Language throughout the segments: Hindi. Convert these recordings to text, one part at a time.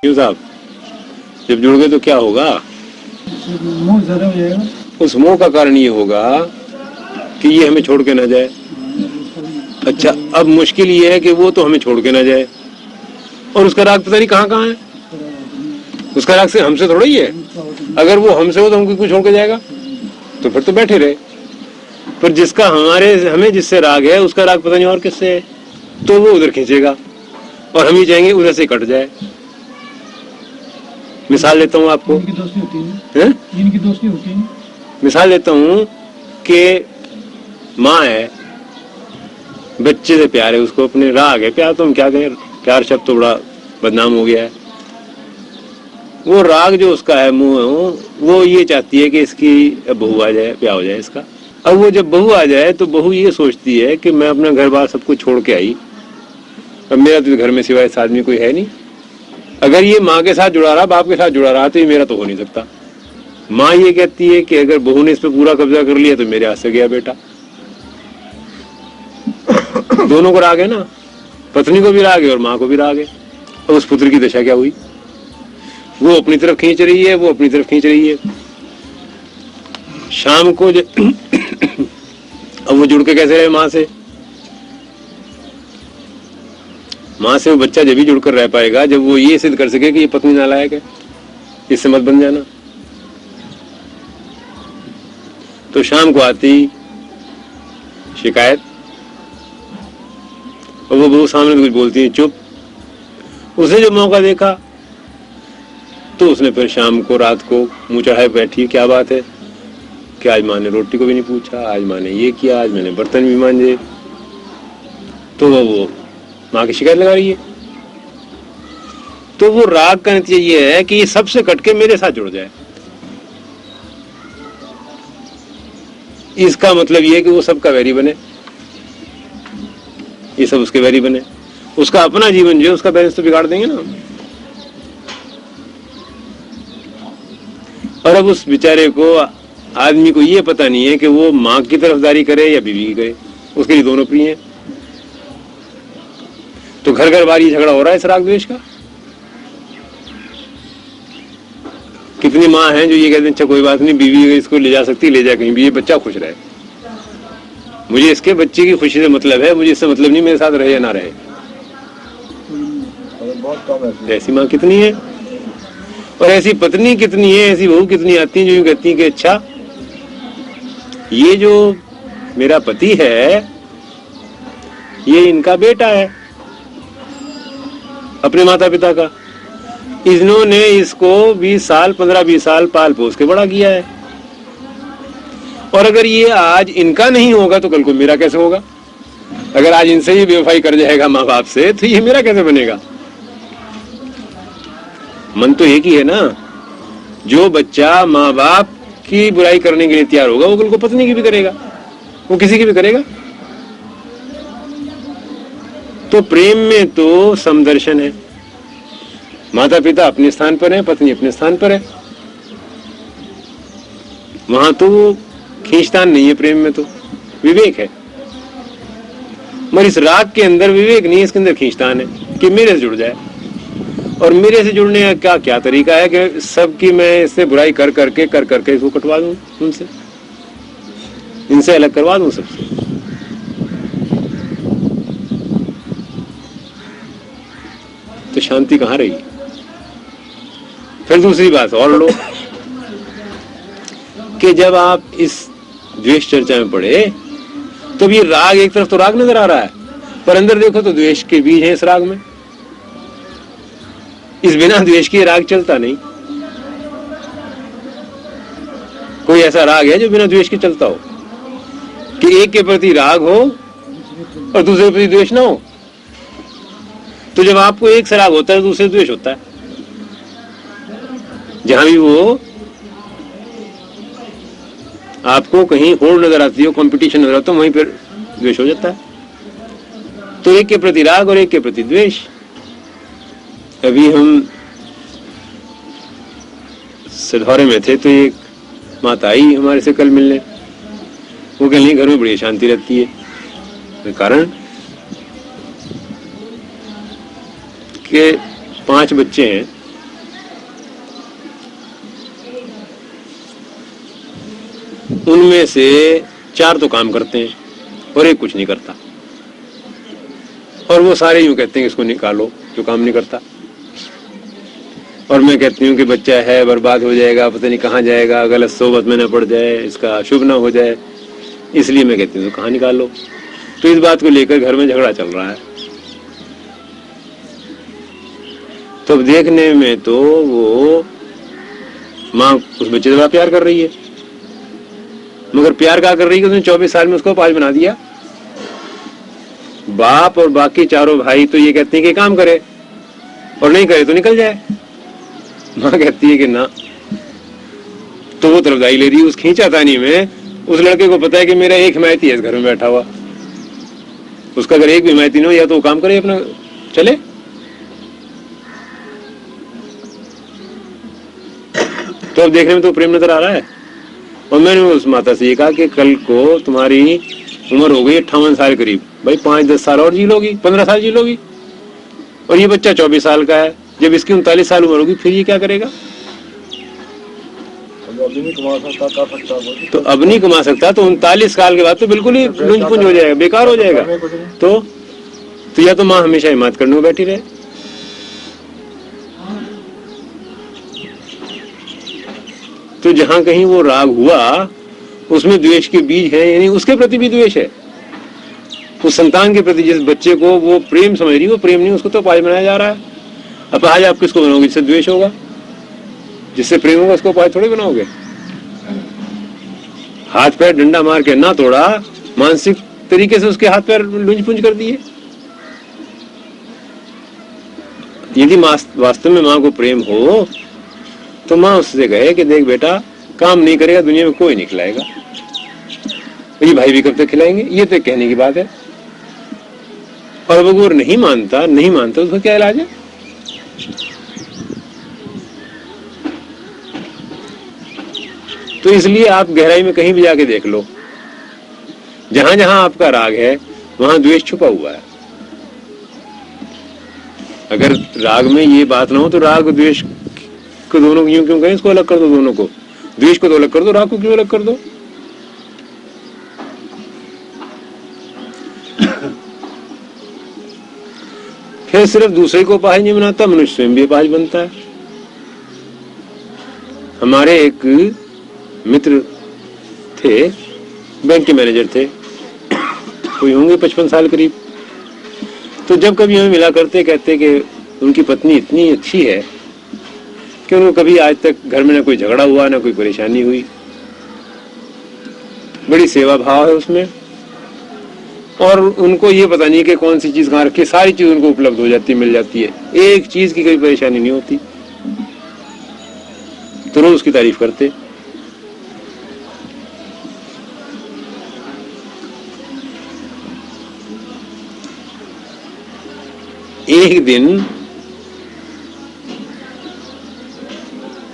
क्यों साहब, जब जुड़ गए तो क्या होगा? मोह ज्यादा हो जाएगा। उस मोह का कारण ये होगा कि ये हमें छोड़ के ना जाए। अच्छा, अब मुश्किल ये है कि वो तो हमें छोड़ के ना जाए, और उसका राग पता नहीं कहाँ कहाँ है। उसका राग से हमसे थोड़ा ही है। अगर वो हमसे हो तो हम क्यों छोड़ के जाएगा? तो फिर तो बैठे रहे। पर जिसका हमें जिससे राग है, उसका राग पता नहीं और किससे है, तो वो उधर खींचेगा और हम ही चाहेंगे उधर से कट जाए। मिसाल देता हूँ आपको, जिनकी दोस्ती होती है, जिनकी दोस्ती होती है। मिसाल देता हूँ कि माँ है, बच्चे से प्यार है, उसको अपने राग है। प्यार तो हम क्या कहें, प्यार शब्द तो बड़ा बदनाम हो गया है। वो राग जो उसका है, मुँह, वो ये चाहती है कि इसकी बहू आ जाए, ब्याह हो जाए इसका। अब वो जब बहू आ जाए तो बहू ये सोचती है कि मैं अपना घर बार सब कुछ छोड़ के आई, अब मेरा तो घर में सिवाय इस आदमी कोई है नहीं। अगर ये माँ के साथ जुड़ा रहा, बाप के साथ जुड़ा रहा, तो ये मेरा तो हो नहीं सकता। माँ ये कहती है कि अगर बहू ने इस पर पूरा कब्जा कर लिया तो मेरे हाथ से गया बेटा। दोनों को राग है ना, पत्नी को भी राग है और माँ को भी राग है। और उस पुत्र की दशा क्या हुई? वो अपनी तरफ खींच रही है, वो अपनी तरफ खींच रही है। शाम को अब वो जुड़ के कैसे रहे माँ से? माँ से वो बच्चा जब भी जुड़कर रह पाएगा जब वो ये सिद्ध कर सके कि ये पत्नी नालायक है, इससे मत बन जाना। तो शाम को आती शिकायत, और वो बहू सामने कुछ बोलती है चुप। उसने जो मौका देखा तो उसने फिर शाम को रात को मुंह चढ़ाए बैठी, क्या बात है कि आज माँ ने रोटी को भी नहीं पूछा, आज माँ ने ये किया, आज मैंने बर्तन भी मांजे। तो वो माँ की शिकायत लगा रही है। तो वो राग का नतीजा ये है कि ये सबसे कटके मेरे साथ जुड़ जाए। इसका मतलब ये है कि वो सबका वैरी बने, ये सब उसके वैरी बने। उसका अपना जीवन जो है उसका बैलेंस तो बिगाड़ देंगे ना। और अब उस बेचारे को, आदमी को ये पता नहीं है कि वो माँ की तरफदारी करे या बीवी की करे, उसके लिए दोनों प्रिय हैं। तो घर घर बार ये झगड़ा हो रहा है इस राग द्वेष का। कितनी माँ हैं जो ये कहते हैं अच्छा कोई बात नहीं, बीवी इसको ले जा सकती, ले जाए कहीं भी, ये बच्चा खुश रहे, मुझे इसके बच्चे की खुशी से मतलब है, मुझे इससे मतलब नहीं मेरे साथ रहे या ना रहे। बहुत कम है ऐसी माँ कितनी है, और ऐसी पत्नी कितनी है, ऐसी बहू कितनी आती है जो यूं कहती है कि अच्छा ये जो मेरा पति है ये इनका बेटा है, अपने माता पिता का, इन्होंने इसको 20 साल 15-20 साल पाल पोस के बड़ा किया है, और अगर ये आज इनका नहीं होगा तो कल को मेरा कैसे होगा? अगर आज इनसे ही बेवफाई कर जाएगा माँ बाप से तो ये मेरा कैसे बनेगा? मन तो एक ही है ना। जो बच्चा माँ बाप की बुराई करने के लिए तैयार होगा वो कल को पत्नी की भी करेगा, वो किसी की भी करेगा। तो प्रेम में तो समदर्शन है, माता पिता अपने स्थान पर है, पत्नी अपने स्थान पर है। वहां तो खींचतान नहीं है, प्रेम में तो विवेक है। मगर इस राग के अंदर विवेक नहीं है, इसके अंदर खींचतान है कि मेरे से जुड़ जाए। और मेरे से जुड़ने का क्या क्या तरीका है कि सबकी मैं इससे बुराई कर करके इसको कटवा दूं, उनसे, इनसे अलग करवा दूं सबसे। तो शांति कहां रही? फिर दूसरी बात और लो कि जब आप इस द्वेष चर्चा में पड़े तो ये राग, एक तरफ तो राग नजर आ रहा है, पर अंदर देखो तो द्वेष के बीज हैं इस राग में। इस बिना द्वेष के राग चलता नहीं। कोई ऐसा राग है जो बिना द्वेष के चलता हो कि एक के प्रति राग हो और दूसरे के प्रति द्वेष ना हो? तो जब आपको एक से राग होता है दूसरे द्वेष होता है। जहां भी वो आपको कहीं होड़ नजर आती हो, कंपटीशन नजर आता हो, वहीं पर द्वेष हो जाता है। तो एक के प्रति राग और एक के प्रति द्वेष। अभी हम सिधौरे में थे तो एक माता आई हमारे से कल मिलने। वो कह रही घर में बड़ी शांति रहती है। कारण कि 5 बच्चे हैं उनमें से 4 तो काम करते हैं और एक कुछ नहीं करता, और वो सारे यूं कहते हैं कि इसको निकालो जो काम नहीं करता। और मैं कहती हूँ कि बच्चा है, बर्बाद हो जाएगा, पता नहीं कहाँ जाएगा, गलत सोबत में न पड़ जाए, इसका शुभ ना हो जाए, इसलिए मैं कहती हूँ तो कहाँ निकालो। तो इस बात को लेकर घर में झगड़ा चल रहा है। तो देखने में तो वो माँ उस बच्चे से बड़ा प्यार कर रही है, मगर प्यार क्या कर रही है कि उसने 24 साल में उसको 5 बना दिया। बाप और बाकी चारों भाई तो ये कहते हैं कि काम करे, और नहीं करे तो निकल जाए। माँ कहती है कि ना। तो वो तरफदारी ले रही है उस खींचातानी में। उस लड़के को पता है कि मेरा एक हिमायती है इस घर में बैठा हुआ, उसका अगर एक भी हिमायती न हो, या तो वो काम करे अपना चले। तो अब देखने में तो प्रेम नजर आ रहा है। और मैंने उस माता से ये कहा कि कल को तुम्हारी उम्र हो गई 58 साल करीब, भाई 5-10 साल और जी लोगी, 15 साल जी लोगी, और ये बच्चा 24 साल का है। जब इसकी 39 साल उम्र होगी फिर ये क्या करेगा? अभी नहीं कमा सकता, कर सकता है। तो अब नहीं कमा सकता तो 39 साल के बाद तो बिल्कुल ही लुंज-पुंज हो जाएगा, बेकार हो जाएगा। तो या तो माँ हमेशा हिम्मत करने में बैठी रहे। तो जहां कहीं वो राग हुआ उसमें द्वेष के बीज है, यानी उसके प्रति भी द्वेष है, उस संतान के प्रति। जिस बच्चे को वो प्रेम समझ रही, वो प्रेम नहीं, उसको तो पाज बनाया जा रहा है। अब आज आप किसको बनाओगे? जिससे द्वेष होगा, जिससे प्रेम होगा, उसको पाज थोड़े बनाओगे। हाथ पैर डंडा मार के ना तोड़ा, मानसिक तरीके से उसके हाथ पैर लुंज पुंज कर दिए। यदि वास्तव में माँ को प्रेम हो तो माँ उससे कहे कि देख बेटा, काम नहीं करेगा दुनिया में कोई नहीं खिलाएगा, ये भाई भी कब तक खिलाएंगे? ये तो कहने की बात है। और अब वो नहीं मानता उसका क्या इलाज है? तो इसलिए आप गहराई में कहीं भी जाके देख लो, जहां जहां आपका राग है वहां द्वेष छुपा हुआ है। अगर राग में ये बात ना हो तो राग द्वेष को दोनों यूं क्यों कहें? इसको अलग कर दो, दोनों को, द्वेष को तो अलग कर दो, राग को क्यों अलग कर दो? फिर सिर्फ दूसरे को अपाहिज नहीं बनाता, मनुष्य स्वयं भी अपाहिज बनता है। हमारे एक मित्र थे, बैंक के मैनेजर थे, कोई होंगे 55 साल करीब। तो जब कभी हमें मिला करते, कहते कि उनकी पत्नी इतनी अच्छी है कि उनको कभी आज तक घर में ना कोई झगड़ा हुआ, ना कोई परेशानी हुई, बड़ी सेवा भाव है उसमें। और उनको ये पता नहीं कि कौन सी चीज कहाँ रखी, सारी चीज उनको उपलब्ध हो जाती है, मिल जाती है, एक चीज की कोई परेशानी नहीं होती। तो रोज उसकी तारीफ करते। एक दिन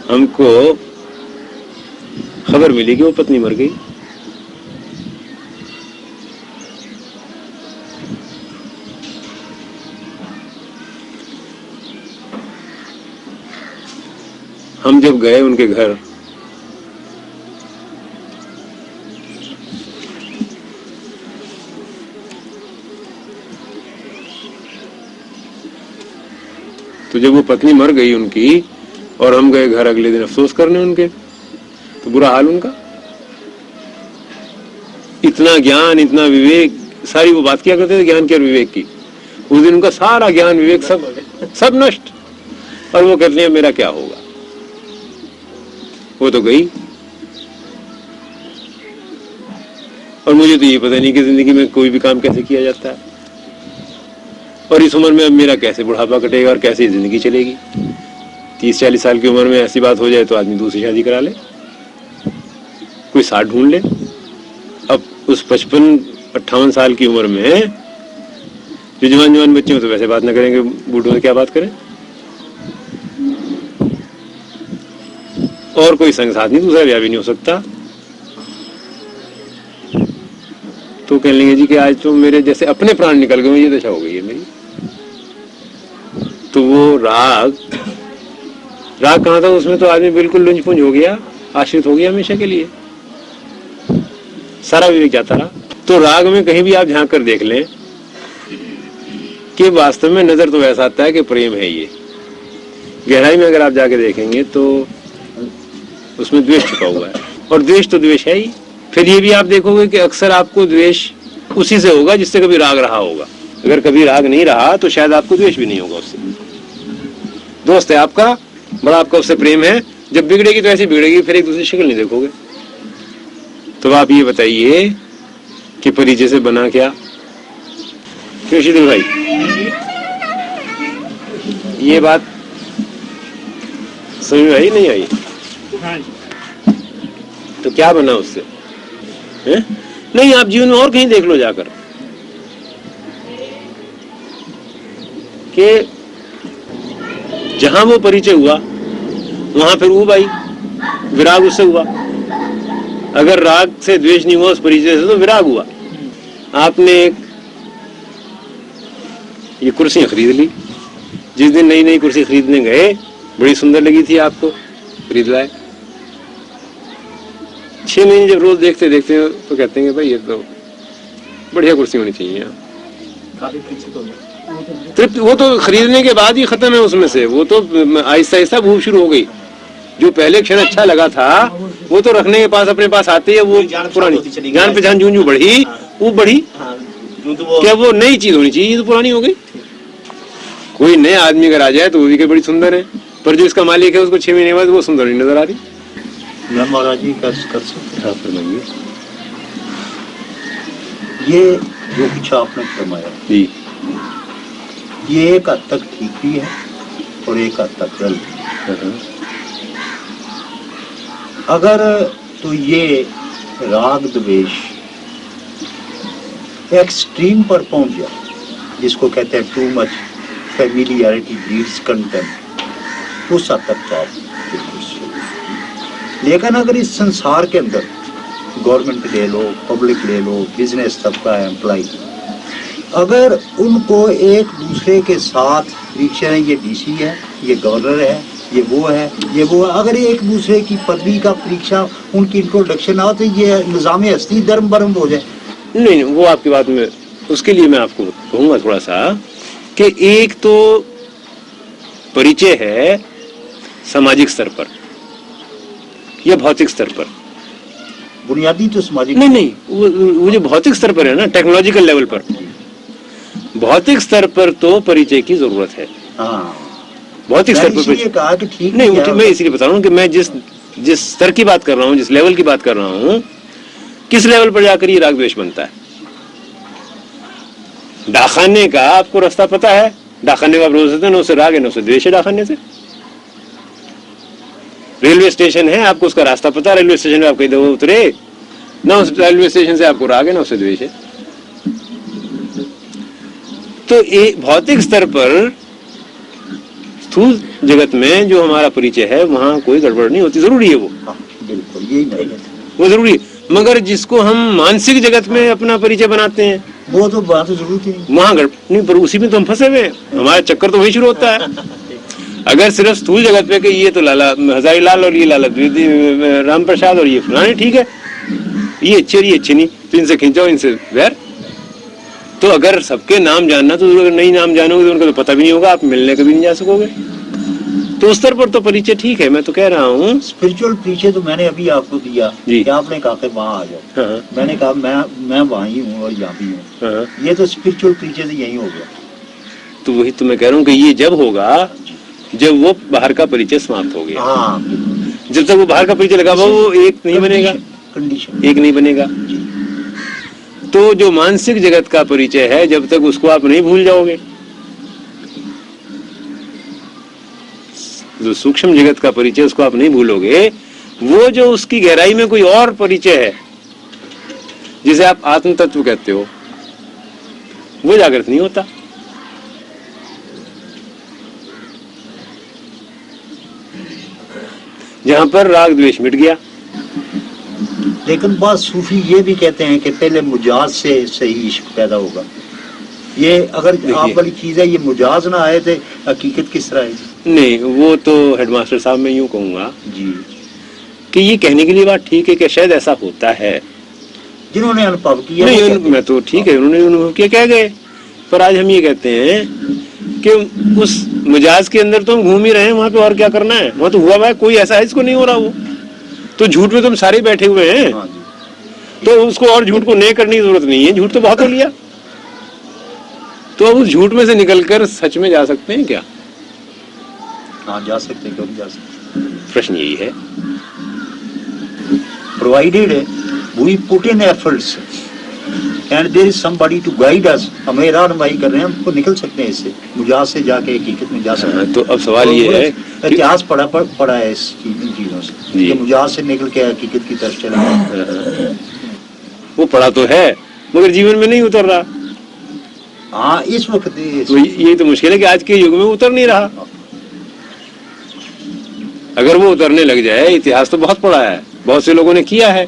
हमको खबर मिली कि वो पत्नी मर गई। हम जब गए उनके घर, तो जब वो पत्नी मर गई उनकी और हम गए घर अगले दिन अफसोस करने उनके, तो बुरा हाल उनका। इतना ज्ञान, इतना विवेक, सारी वो बात किया करते थे ज्ञान की और विवेक की। उस दिन उनका सारा ज्ञान विवेक सब नष्ट। और वो कहते हैं मेरा क्या होगा? वो तो गई। और मुझे तो ये पता नहीं कि जिंदगी में कोई भी काम कैसे किया जाता है, और इस उम्र में अब मेरा कैसे बुढ़ापा कटेगा और कैसे जिंदगी चलेगी। 30-40 साल की उम्र में ऐसी बात हो जाए तो आदमी दूसरी शादी करा ले, कोई साथ ढूंढ ले। अब उस 55-58 साल की उम्र में जो जवान बच्चे हो तो वैसे बात ना करेंगे, बूढ़ों से क्या बात करें? और कोई संग साथ नहीं, दूसरा ब्याह भी नहीं हो सकता। तो कह लेंगे जी कि आज तो मेरे जैसे अपने प्राण निकल गए, ये दशा हो गई है मेरी। तो वो राग कहाँ था? उसमें तो आदमी बिल्कुल लुंज पुंज हो गया, आश्रित हो गया हमेशा के लिए। सारा विवेक जाता रहा। तो राग में कहीं भी आप झांक कर देख लें कि वास्तव में नजर तो ऐसा आता है कि प्रेम है ये, गहराई में अगर आप जाके देखेंगे तो उसमें द्वेष छुपा हुआ है, और द्वेष तो द्वेष है ही। फिर ये भी आप देखोगे कि अक्सर आपको द्वेष उसी से होगा जिससे कभी राग रहा होगा। अगर कभी राग नहीं रहा तो शायद आपको द्वेष भी नहीं होगा उससे। दोस्त है आपका, बड़ा आपका उससे प्रेम है, जब बिगड़ेगी तो ऐसी बिगड़ेगी, फिर एक दूसरी शक्ल नहीं देखोगे। तो आप ये बताइए कि परिचय से बना क्या? क्यों शीतल भाई, ये बात समझ में आई नहीं आई? तो क्या बना उससे? है? नहीं, आप जीवन में और कहीं देख लो जाकर कि जहां वो परिचय हुआ वहां फिर वो भाई विराग उससे हुआ। अगर राग से द्वेष नहीं हुआ उस परिचय से तो विराग हुआ। आपने एक ये कुर्सी खरीद ली, जिस दिन नई नई कुर्सी खरीदने गए बड़ी सुंदर लगी थी आपको, खरीद लाए। 6 महीने जब रोज देखते देखते तो कहते हैं भाई ये तो बढ़िया कुर्सी होनी चाहिए। तृप्त वो तो खरीदने के बाद ही खत्म है उसमें से, वो तो आहिस्ता आहिस्ता भूख शुरू हो गई। जो पहले क्षण अच्छा लगा था वो तो रखने के पास अपने पास आते है, वो पुरानी जान पहचान जूं बढ़ी, वो बढ़ी। क्या वो नई चीज होनी चाहिए, तो पुरानी हो गई। कोई नए आदमी अगर आ जाए तो वो भी बड़ी सुंदर है, पर जो इसका मालिक है उसको 6 महीने बाद वो सुंदर नहीं नजर आ रही। मैं महाराज जी कर सकते हाँ, फरमाइए। ये जो कुछ आपने फरमाया जी, ये एक हद तक ठीक भी है और एक हद तक गलत है। अगर तो ये राग द्वेष एक्सट्रीम पर पहुंच जाए, जिसको कहते हैं too much familiarity breeds contempt, उस हद तक तो आप बिल्कुल सही। लेकिन अगर इस संसार के अंदर गवर्नमेंट ले लो, पब्लिक ले लो, बिजनेस तबका है, एम्प्लॉय, अगर उनको एक दूसरे के साथ परीक्षा है, ये डीसी है, ये गवर्नर है, ये वो है, ये वो है, अगर एक दूसरे की पदवी का परीक्षा उनकी इंट्रोडक्शन हो तो ये निजाम हस्ती धर्म बर्म हो जाए। नहीं, वो आपकी बात में, उसके लिए मैं आपको कहूंगा थोड़ा सा कि एक तो परिचय है सामाजिक स्तर पर या भौतिक स्तर पर। बुनियादी तो सामाजिक नहीं, वो जो भौतिक स्तर पर है ना, टेक्नोलॉजिकल लेवल पर, भौतिक स्तर पर तो परिचय की जरूरत है। हाँ, भौतिक स्तर पर ये कहा कि ठीक नहीं, मैं इसलिए बता रहा हूँ कि मैं जिस स्तर की बात कर रहा हूँ, जिस लेवल की बात कर रहा हूँ, किस लेवल पर जाकर ये राग द्वेष बनता है। डाखाने का आपको रास्ता पता है, डाखाने का आप रोज होते हैं, ना उससे राग है ना उससे द्वेष है। डाखाने से रेलवे स्टेशन है, आपको उसका रास्ता पता है, रेलवे स्टेशन में आप कहीं दो उतरे ना, उस रेलवे स्टेशन से आपको राग है ना उससे द्वेष है। तो एक भौतिक स्तर पर स्थूल जगत में जो हमारा परिचय है वहां कोई गड़बड़ नहीं होती, जरूरी है वो। बिल्कुल यही वो जरूरी है। मगर जिसको हम मानसिक जगत में अपना परिचय बनाते हैं वो तो बात जरूरत ही वहां नहीं, पर उसी में तो हम फंसे हुए हैं। हमारा चक्कर तो वही शुरू होता है। अगर सिर्फ स्थूल जगत पे कि ये तो लाला हजारी लाल और ये लाला राम प्रसाद और ये फलाने ठीक है, ये अच्छे और ये अच्छे नहीं, तो इनसे खींचो, इनसे वैर। तो अगर सबके नाम जानना तो अगर नहीं नाम जानोगे तो उनका तो पता भी नहीं होगा, आप मिलने कभी नहीं जा सकोगे। तो उस स्तर पर तो परिचय ठीक है। मैं तो कह रहा हूँ स्पिरिचुअल परिचय तो मैंने अभी आपको दिया कि आपने कहा कि वहाँ आ जाओ। हाँ। मैंने कहा मैं वहाँ ही हूँ और यहाँ भी हूँ। हाँ। ये तो स्पिरिचुअल परिचय से यही हो गया। तो वही तो मैं कह रहा हूँ कि ये जब होगा जब वो बाहर का परिचय समाप्त हो गया। हाँ, जब तक वो बाहर का परिचय लगा वो एक नहीं बनेगा, कंडीशन एक नहीं बनेगा। तो जो मानसिक जगत का परिचय है जब तक उसको आप नहीं भूल जाओगे, जो सूक्ष्म जगत का परिचय उसको आप नहीं भूलोगे, वो जो उसकी गहराई में कोई और परिचय है जिसे आप आत्म तत्व कहते हो, वो जागृत नहीं होता। जहां पर राग द्वेष मिट गया। लेकिन बाद सूफी ये भी कहते हैं कि पहले मुजाज से सही इश्क पैदा होगा। ये अगर आप वाली चीज है, ये मुजाज ना आए थे हकीकत किस तरह है? नहीं, वो तो हेडमास्टर साहब मैं यूं कहूंगा जी कि ये कहने के लिए बात ठीक है कि शायद ऐसा होता है, जिन्होंने अनुभव किया। नहीं वो कहते मैं तो ठीक है, उन्होंने अनुभव किया, कह गए। पर आज हम ये कहते हैं कि उस मिजाज के अंदर तो हम घूम ही रहे हैं, वहां पे और क्या करना है, वहां तो हुआ है, कोई ऐसा है इसको नहीं हो रहा, वो तो झूठ में तुम सारे बैठे हुए हैं। हाँ जी, तो उसको और झूठ को नहीं करने की जरूरत नहीं है, झूठ तो बहुत हो लिया। तो अब उस झूठ में से निकलकर सच में जा सकते हैं क्या? हाँ जा सकते हैं, क्यों नहीं जा सकते। प्रश्न यही है। Provided we put in efforts and there is somebody to guide us, हम रहनुमाई कर रहे हैं, हमको निकल सकते हैं इससे, मुजाज से जाके हकीकत में जा सकते हैं। तो अब सवाल ये है, इतिहास पढ़ा है इस इन चीजों से कि मुजाज से निकल के हकीकत की तरफ चला। वो पढ़ा तो है मगर जीवन में नहीं उतर रहा। हाँ इस वक्त तो ये तो मुश्किल है कि आज के युग में उतर नहीं रहा। अगर वो उतरने लग जाए, इतिहास तो बहुत पढ़ा है, बहुत से लोगों ने किया है,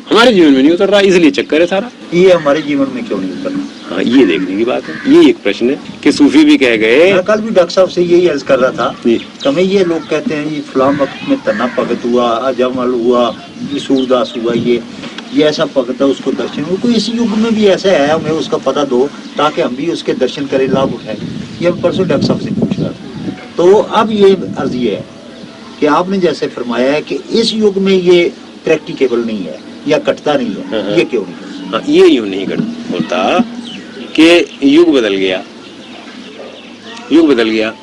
हमारे जीवन में नहीं उतर रहा, इसलिए चक्कर है सारा। ये हमारे जीवन में क्यों नहीं उतरना? हाँ ये देखने की बात है, ये एक प्रश्न है कि सूफी भी कह गए। मैं कल भी डॉक्टर साहब से यही अर्ज कर रहा था जी। कि हमें ये लोग कहते हैं ये फलां वक्त में तना भगत हुआ, अजमल हुआ, सूरदास हुआ, ये ऐसा भगत है, उसको दर्शन हो, कोई इस युग में भी ऐसा है, हमें उसका पता दो ताकि हम भी उसके दर्शन करें, लाभ उठाएं। ये हम परसों डॉक्टर साहब से पूछ रहा था। तो अब ये अर्ज ये है कि आपने जैसे फरमाया है कि इस युग में ये प्रैक्टिकेबल नहीं है या कटता नहीं है, ये क्यों नहीं? हाँ ये यूं नहीं होता कि युग बदल गया, युग बदल गया,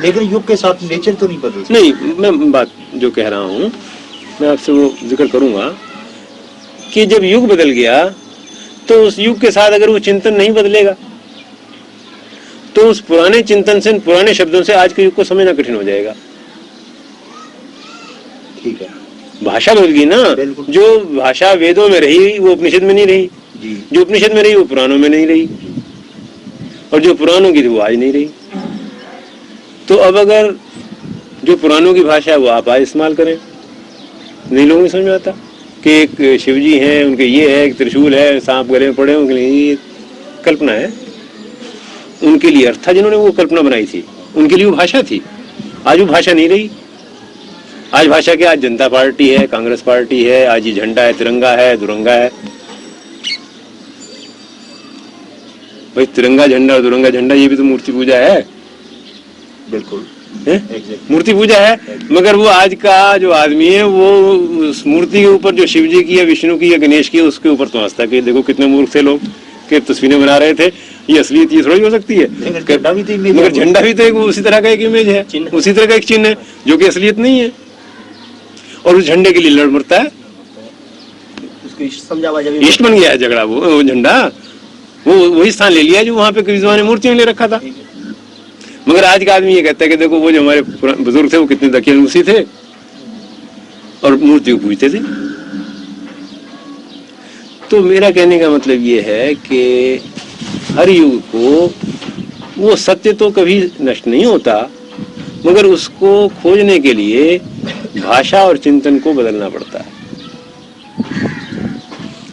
लेकिन युग के साथ नेचर तो नहीं बदल सकता। नहीं मैं बात जो कह रहा हूँ मैं आपसे वो जिक्र करूंगा कि जब युग बदल गया तो उस युग के साथ अगर वो चिंतन नहीं बदलेगा तो उस पुराने चिंतन से, पुराने शब्दों से आज के युग को समझना कठिन हो जाएगा। ठीक है, भाषा बदल गई ना, जो भाषा वेदों में रही वो उपनिषद में नहीं रही जी। जो उपनिषद में रही वो पुराणों में नहीं रही, और जो पुराणों की थी वो आज नहीं रही। तो अब अगर जो पुराणों की भाषा है वो आप आज इस्तेमाल करें, नहीं लोगों को समझ में आता कि एक शिव जी हैं, उनके ये है, एक त्रिशूल है, सांप गले में पड़े, उनके लिए ये कल्पना है, उनके लिए अर्थ था जिन्होंने वो कल्पना बनाई थी, उनके लिए वो भाषा थी। आज वो भाषा नहीं रही। आज भाषा क्या, आज जनता पार्टी है, कांग्रेस पार्टी है, आज ये झंडा है, तिरंगा है, दुरंगा है। भाई तिरंगा झंडा और दुरंगा झंडा ये भी तो मूर्ति पूजा है, बिल्कुल मूर्ति पूजा है। मगर वो आज का जो आदमी है वो उस मूर्ति के ऊपर जो शिव जी की या विष्णु की या गणेश की उसके ऊपर तो हंसता है कि देखो कितने मूर्ख थे लोग कि तस्वीरें बना रहे थे, ये असलियत ये थोड़ी हो सकती है। मगर झंडा भी तो एक उसी तरह का एक इमेज है, उसी तरह का एक चिन्ह है जो कि असलियत नहीं है, और उस झंडे के लिए लड़ मरता है, इष्ट बन गया है झगड़ा। वो झंडा वो वही स्थान ले लिया जो वहां पे किसी ने मूर्तियों ले रखा था। मगर आज का आदमी ये कहता है कि देखो वो जो हमारे बुजुर्ग थे वो कितने दकियानूसी थे और मूर्ति को पूजते थे। तो मेरा कहने का मतलब ये है कि हर युग को वो सत्य तो कभी नष्ट नहीं होता, मगर उसको खोजने के लिए भाषा और चिंतन को बदलना पड़ता है।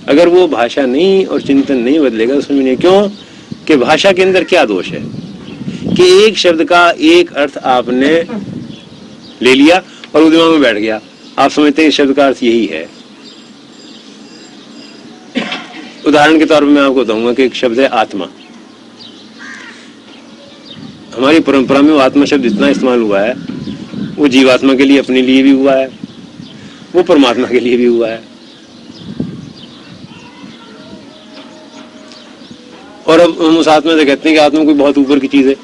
अगर वो भाषा नहीं और चिंतन नहीं बदलेगा तो समझिए क्यों कि भाषा के अंदर क्या दोष है कि एक शब्द का एक अर्थ आपने ले लिया और वो दिमाग में बैठ गया, आप समझते हैं इस शब्द का अर्थ यही है। उदाहरण के तौर पर मैं आपको बताऊंगा कि एक शब्द है आत्मा। हमारी परंपरा में वो आत्मा शब्द इतना इस्तेमाल हुआ है, वो जीवात्मा के लिए अपने लिए भी हुआ है, वो परमात्मा के लिए भी हुआ है। और अब हम उस आत्मा से कहते हैं कि आत्मा कोई बहुत ऊपर की चीज है।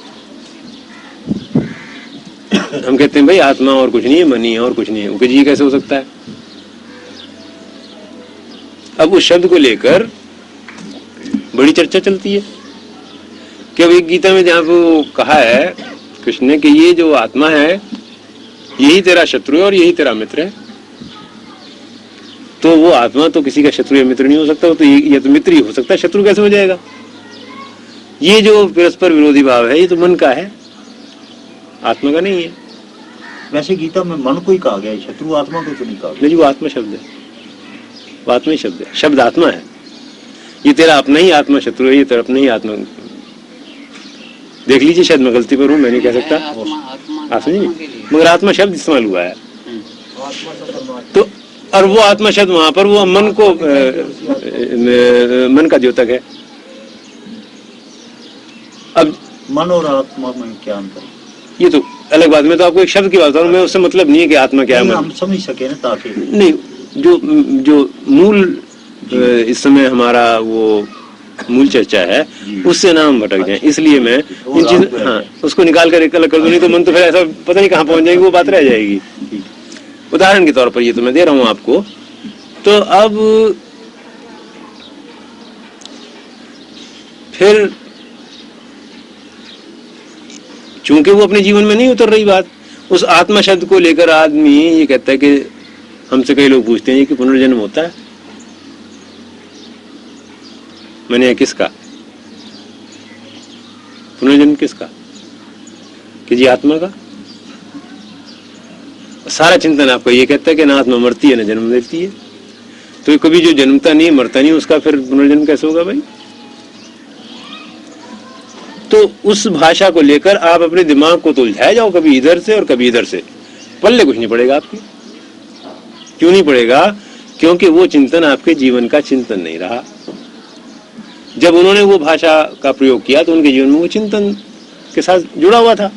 हम कहते हैं भाई आत्मा और कुछ नहीं है, मन ही है और कुछ नहीं है। उनके जी कैसे हो सकता है? अब उस शब्द को लेकर बड़ी चर्चा चलती है कि अब एक गीता में जहां पे कहा है कृष्ण ने कि ये जो आत्मा है यही तेरा शत्रु है और यही तेरा मित्र है, तो वो आत्मा तो किसी का शत्रु या मित्र नहीं हो सकता, तो ये तो मित्र ही हो सकता है, शत्रु कैसे हो जाएगा? ये जो परस्पर विरोधी भाव है ये तो मन का है, आत्मा का नहीं है। वैसे गीता में मन को ही कहा गया है, शत्रु आत्मा को तो नहीं कहा गया। नहीं, वो आत्मा शब्द है, वो आत्मा ही शब्द है, शब्द आत्मा है। ये तेरा अपना ही आत्मा शत्रु है, ये तेरा अपना ही आत्मा। देख लीजिए, शायद मैं गलती पर हूँ, मैं नहीं कह सकता, आत्मा नहीं, मगर आत्मा शब्द इस्तेमाल हुआ है। तो और वो आत्मा शब्द वहां पर वो मन को मन का द्योतक है। अब मन और आत्मा में क्या अंतर है? ये तो अलग बात, मैं तो आपको एक शब्द की बात बता रहा हूँ, मैं उससे मतलब नहीं है कि आत्मा क्या है। नहीं, मन हम समझ सके ना, ताकि नहीं, जो मूल इस समय हमारा वो मूल चर्चा है उससे ना हम भटक जाएं, इसलिए मैं इन चीज उसको निकाल कर एक अलग कर दूं, नहीं तो मन तो फिर ऐसा पता नहीं कहाँ पहुंच जाएगी, वो बात रह जाएगी। उदाहरण के तौर पर ये तो मैं दे रहा हूं आपको। तो अब फिर चूंकि वो अपने जीवन में नहीं उतर रही बात, उस आत्मा शब्द को लेकर आदमी ये कहता है कि हमसे कई लोग पूछते हैं कि पुनर्जन्म होता है। मैंने किसका पुनर्जन्म, किसका? कि जी आत्मा का। सारा चिंतन आपका ये कहता है कि ना आत्मा मरती है ना जन्म लेती है, तो कभी जो जन्मता नहीं मरता नहीं उसका फिर पुनर्जन्म कैसे होगा भाई? तो उस भाषा को लेकर आप अपने दिमाग को तो उलझाए जाओ, कभी इधर से और कभी इधर से, पल्ले कुछ नहीं पड़ेगा आपके। क्यों नहीं पड़ेगा? क्योंकि वो चिंतन आपके जीवन का चिंतन नहीं रहा। जब उन्होंने वो भाषा का प्रयोग किया तो उनके जीवन में वो चिंतन के साथ जुड़ा हुआ था।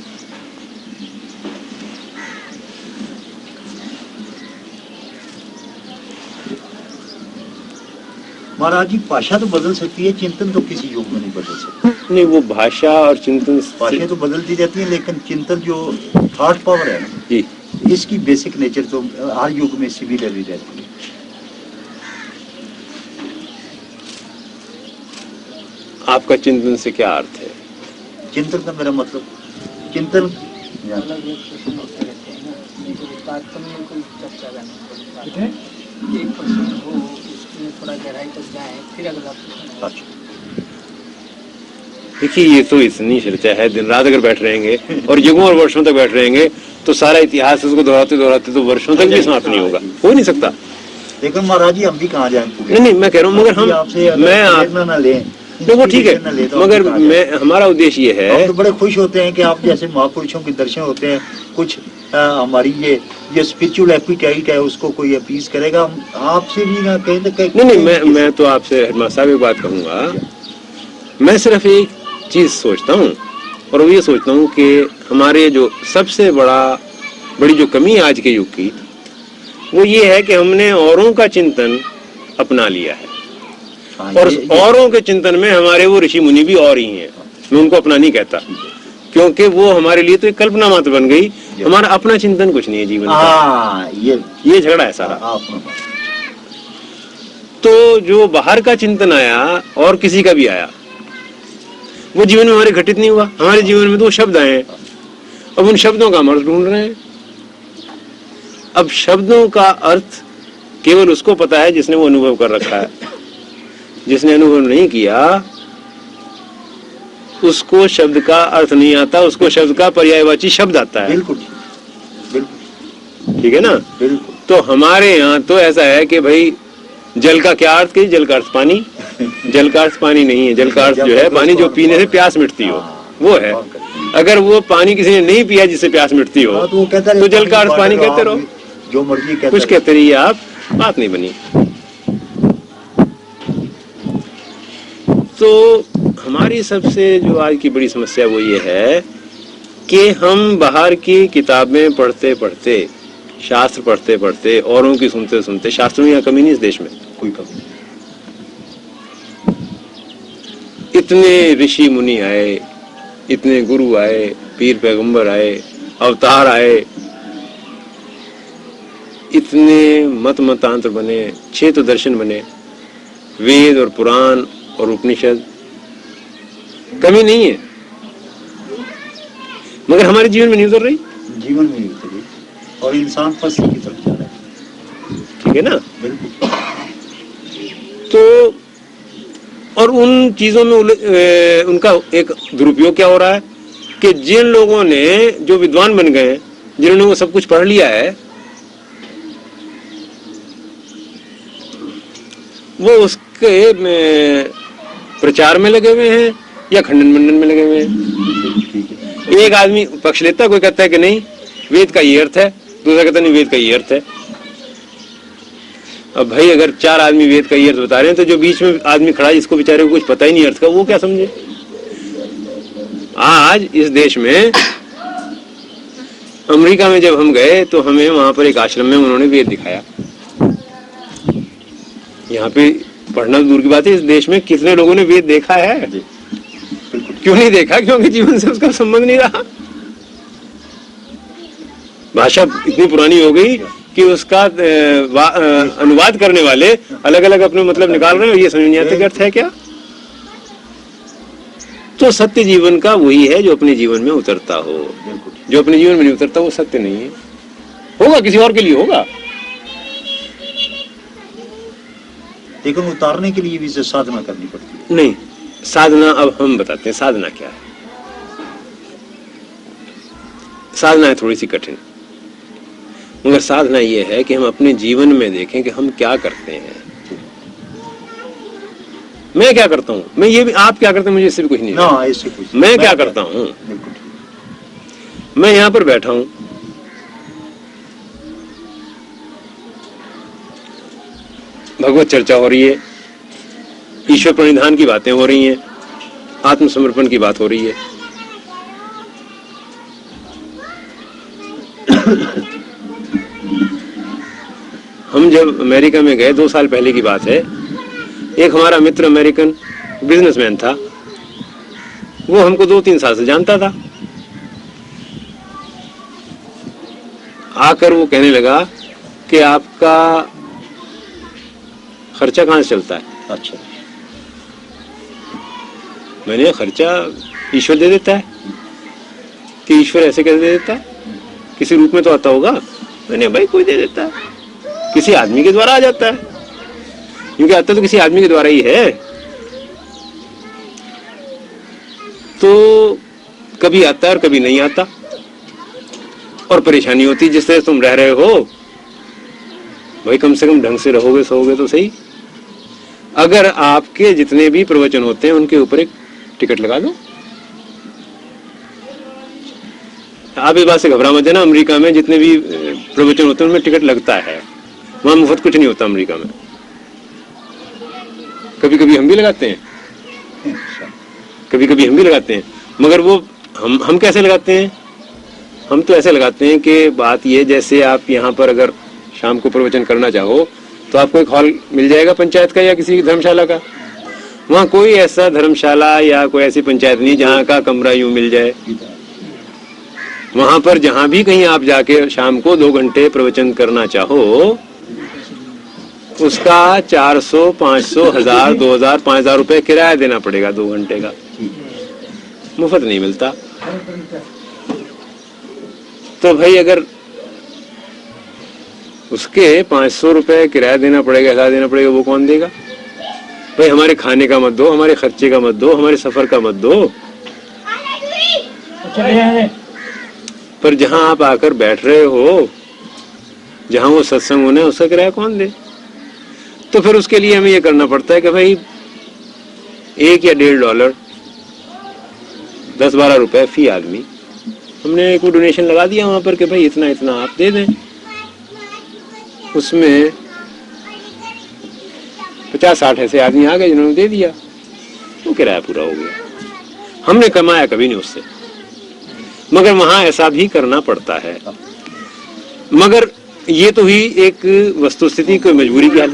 महाराज जी, भाषा तो बदल सकती है, चिंतन तो किसी युग में नहीं बदल सकता। नहीं, वो भाषा और चिंतन, भाषा तो बदलती रहती है, लेकिन चिंतन जो थॉट पावर है ना जी, इसकी बेसिक नेचर तो हर युग में सिमिलर ही रहती है। आपका चिंतन से क्या अर्थ है? चिंतन का मेरा मतलब चिंतन अलग एक प्रश्न होते रहते हैं ना, तो तारतम्य में कोई चर्चा करनी पड़ती। एक प्रश्न हो उसमें थोड़ा गहराई तक जाए, फिर अगला प्रश्न। अच्छा, देखिए ये तो इतनी चर्चा है, दिन रात अगर बैठ रहेंगे और युगों और वर्षों तक बैठ रहेंगे तो सारा इतिहास उसको दोहराते दोहराते तो वर्षों तक भी समाप्त नहीं होगा, हो नहीं सकता। लेकिन महाराज जी हम भी कहाँ जाए? नहीं, मैं कह रहा हूँ, मगर हम ना लें, देखो ठीक है, मगर मैं हमारा उद्देश्य ये है। हम तो बड़े खुश होते हैं कि आप जैसे महापुरुषों के दर्शन होते हैं, कुछ हमारी ये स्पिरिचुअल एपिटाइट है उसको कोई अपीज करेगा, हम आपसे भी ना कहें तो कहीं। नहीं, मैं तो आपसे हेडमास्टर साहब एक बात कहूंगा। मैं सिर्फ एक चीज सोचता हूँ, और वो ये सोचता हूँ कि हमारे जो सबसे बड़ी जो कमी है आज के युग की, वो ये है कि हमने औरों का चिंतन अपना लिया है। और औरों के चिंतन में हमारे वो ऋषि मुनि भी और ही हैं। मैं उनको अपना नहीं कहता, क्योंकि वो हमारे लिए तो एक कल्पना मात्र बन गई, हमारा अपना चिंतन कुछ नहीं है जीवन का। ये झगड़ा है सारा। तो जो बाहर का चिंतन आया और किसी का भी आया, वो जीवन में हमारे घटित नहीं हुआ। हमारे जीवन में तो शब्द आए, अब उन शब्दों का हम अर्थ ढूंढ रहे हैं। अब शब्दों का अर्थ केवल उसको पता है जिसने वो अनुभव कर रखा है। जिसने अनुभव नहीं किया उसको शब्द का अर्थ नहीं आता, उसको शब्द का पर्यायवाची शब्द आता है। बिल्कुल ठीक है ना? बिल्कुल। तो हमारे यहाँ तो ऐसा है कि भाई जल का क्या अर्थ? जल का अर्थ पानी। जल का अर्थ पानी नहीं है, जल का अर्थ जो है पानी जो पीने से प्यास मिटती हो, वो है। अगर वो पानी किसी ने नहीं पिया जिससे प्यास मिटती हो तो जल का अर्थ पानी कहते रहो, जो मर्जी कुछ कहते रहिए आप, बात नहीं बनी। तो हमारी सबसे जो आज की बड़ी समस्या वो ये है कि हम बाहर की किताबें पढ़ते पढ़ते, शास्त्र पढ़ते पढ़ते, औरों की सुनते सुनते, शास्त्रों में यहाँ कमी नहीं इस देश में, कोई कमी। इतने ऋषि मुनि आए, इतने गुरु आए, पीर पैगंबर आए, अवतार आए, इतने मतांतर बने, 6 तो दर्शन बने, वेद और पुराण और उपनिषद, कमी नहीं है, मगर हमारे जीवन में नहीं उतर रही। जीवन में नहीं उतर रही और इंसान फंसी की तरफ जा रहा है। ठीक है ना? बिल्कुल। तो और उन चीजों में उनका एक दुरुपयोग क्या हो रहा है कि जिन लोगों ने, जो विद्वान बन गए, जिन्होंने वो सब कुछ पढ़ लिया है, वो उसके प्रचार में लगे हुए हैं या खंडन मंडन में लगे हुए हैं। एक आदमी पक्ष लेता, कोई कहता है कि नहीं वेद का ये अर्थ है, दूसरा कहता नहीं वेद का ये अर्थ है। अब भाई अगर 4 आदमी वेद का ये अर्थ बता रहे हैं तो जो बीच में आदमी खड़ा है जिसको बेचारे को कुछ पता ही नहीं अर्थ का, वो क्या समझे। आज इस देश में अमेरिका में जब हम गए तो हमें वहां पर एक आश्रम में उन्होंने वेद दिखाया। यहाँ पे पढ़ना दूर की बात है, इस देश में कितने लोगों ने वेद देखा है? क्यों नहीं देखा? क्योंकि जीवन से उसका संबंध नहीं रहा। भाषा इतनी पुरानी हो गई कि उसका अनुवाद करने वाले अलग अलग अपने मतलब निकाल रहे हैं, ये समझ नहीं आता कि अर्थ है क्या। तो सत्य जीवन का वही है जो अपने जीवन में उतरता हो। जो अपने जीवन में नहीं उतरता वो सत्य नहीं है। होगा किसी और के लिए होगा, लेकिन उतारने के लिए भी इसे साधना करनी पड़ती है। नहीं, साधना अब हम बताते हैं साधना क्या है। साधना है थोड़ी सी कठिन, मगर साधना ये है कि हम अपने जीवन में देखें कि हम क्या करते हैं। मैं क्या करता हूं, मैं ये भी, आप क्या करते हैं मुझे इससे भी कुछ नहीं ना, ऐसे कुछ मैं क्या करता हूं। मैं यहां पर बैठा हूं, भगवत चर्चा हो रही है, ईश्वर प्रणिधान की बातें हो रही हैं, आत्मसमर्पण की बात हो रही है। हम जब अमेरिका में गए 2 साल पहले की बात है, एक हमारा मित्र अमेरिकन बिजनेसमैन था, वो हमको 2-3 साल से जानता था। आकर वो कहने लगा कि आपका खर्चा कहाँ से चलता है? अच्छा, मैंने खर्चा ईश्वर दे देता है। कि ईश्वर ऐसे कैसे दे देता है? किसी रूप में तो आता होगा। मैंने भाई कोई दे देता है, किसी आदमी के द्वारा आ जाता है, क्योंकि आता तो किसी आदमी के द्वारा ही है। तो कभी आता है और कभी नहीं आता, और परेशानी होती जिस तरह तुम रह रहे हो। भाई कम से कम ढंग से रहोगे, सोओगे तो सही। अगर आपके जितने भी प्रवचन होते हैं उनके ऊपर एक टिकट लगा दो। आप इस बात से घबरा मत जाना, अमेरिका में जितने भी प्रवचन होते हैं उनमें टिकट लगता है। वहां मुफ्त कुछ नहीं होता अमेरिका में। कभी कभी हम भी लगाते हैं, कभी कभी हम भी लगाते हैं, मगर वो हम कैसे लगाते हैं? हम तो ऐसे लगाते हैं कि बात ये, जैसे आप यहाँ पर अगर शाम को प्रवचन करना चाहो तो आपको एक हॉल मिल जाएगा पंचायत का या किसी धर्मशाला का। वहाँ कोई ऐसा धर्मशाला या कोई ऐसी पंचायत नहीं जहाँ का कमरा यूं मिल जाए। वहां पर जहां भी कहीं आप जाके शाम को 2 घंटे प्रवचन करना चाहो, उसका 400, 500, 1000, 2000, 5000 रुपए किराया देना पड़ेगा 2 घंटे का। मुफ्त नहीं मिलता। तो भाई अगर उसके 500 रुपए किराया देना पड़ेगा, 1000 देना पड़ेगा, वो कौन देगा? भाई हमारे खाने का मत दो, हमारे खर्चे का मत दो, हमारे सफर का मत दो। पर जहां आप आकर बैठ रहे हो, जहां वो सत्संग होना है, उसका किराया कौन दे? तो फिर उसके लिए हमें ये करना पड़ता है कि भाई $1 या $1.5, 10-12 रुपए फी आदमी, हमने एक डोनेशन लगा दिया वहां पर कि भाई इतना इतना आप दे दें। उसमें 50-60 ऐसे आदमी आ गए जिन्होंने दे दिया, वो किराया पूरा हो गया। हमने कमाया कभी नहीं उससे, मगर वहां ऐसा भी करना पड़ता है। मगर ये तो ही एक वस्तुस्थिति को मजबूरी की हालत।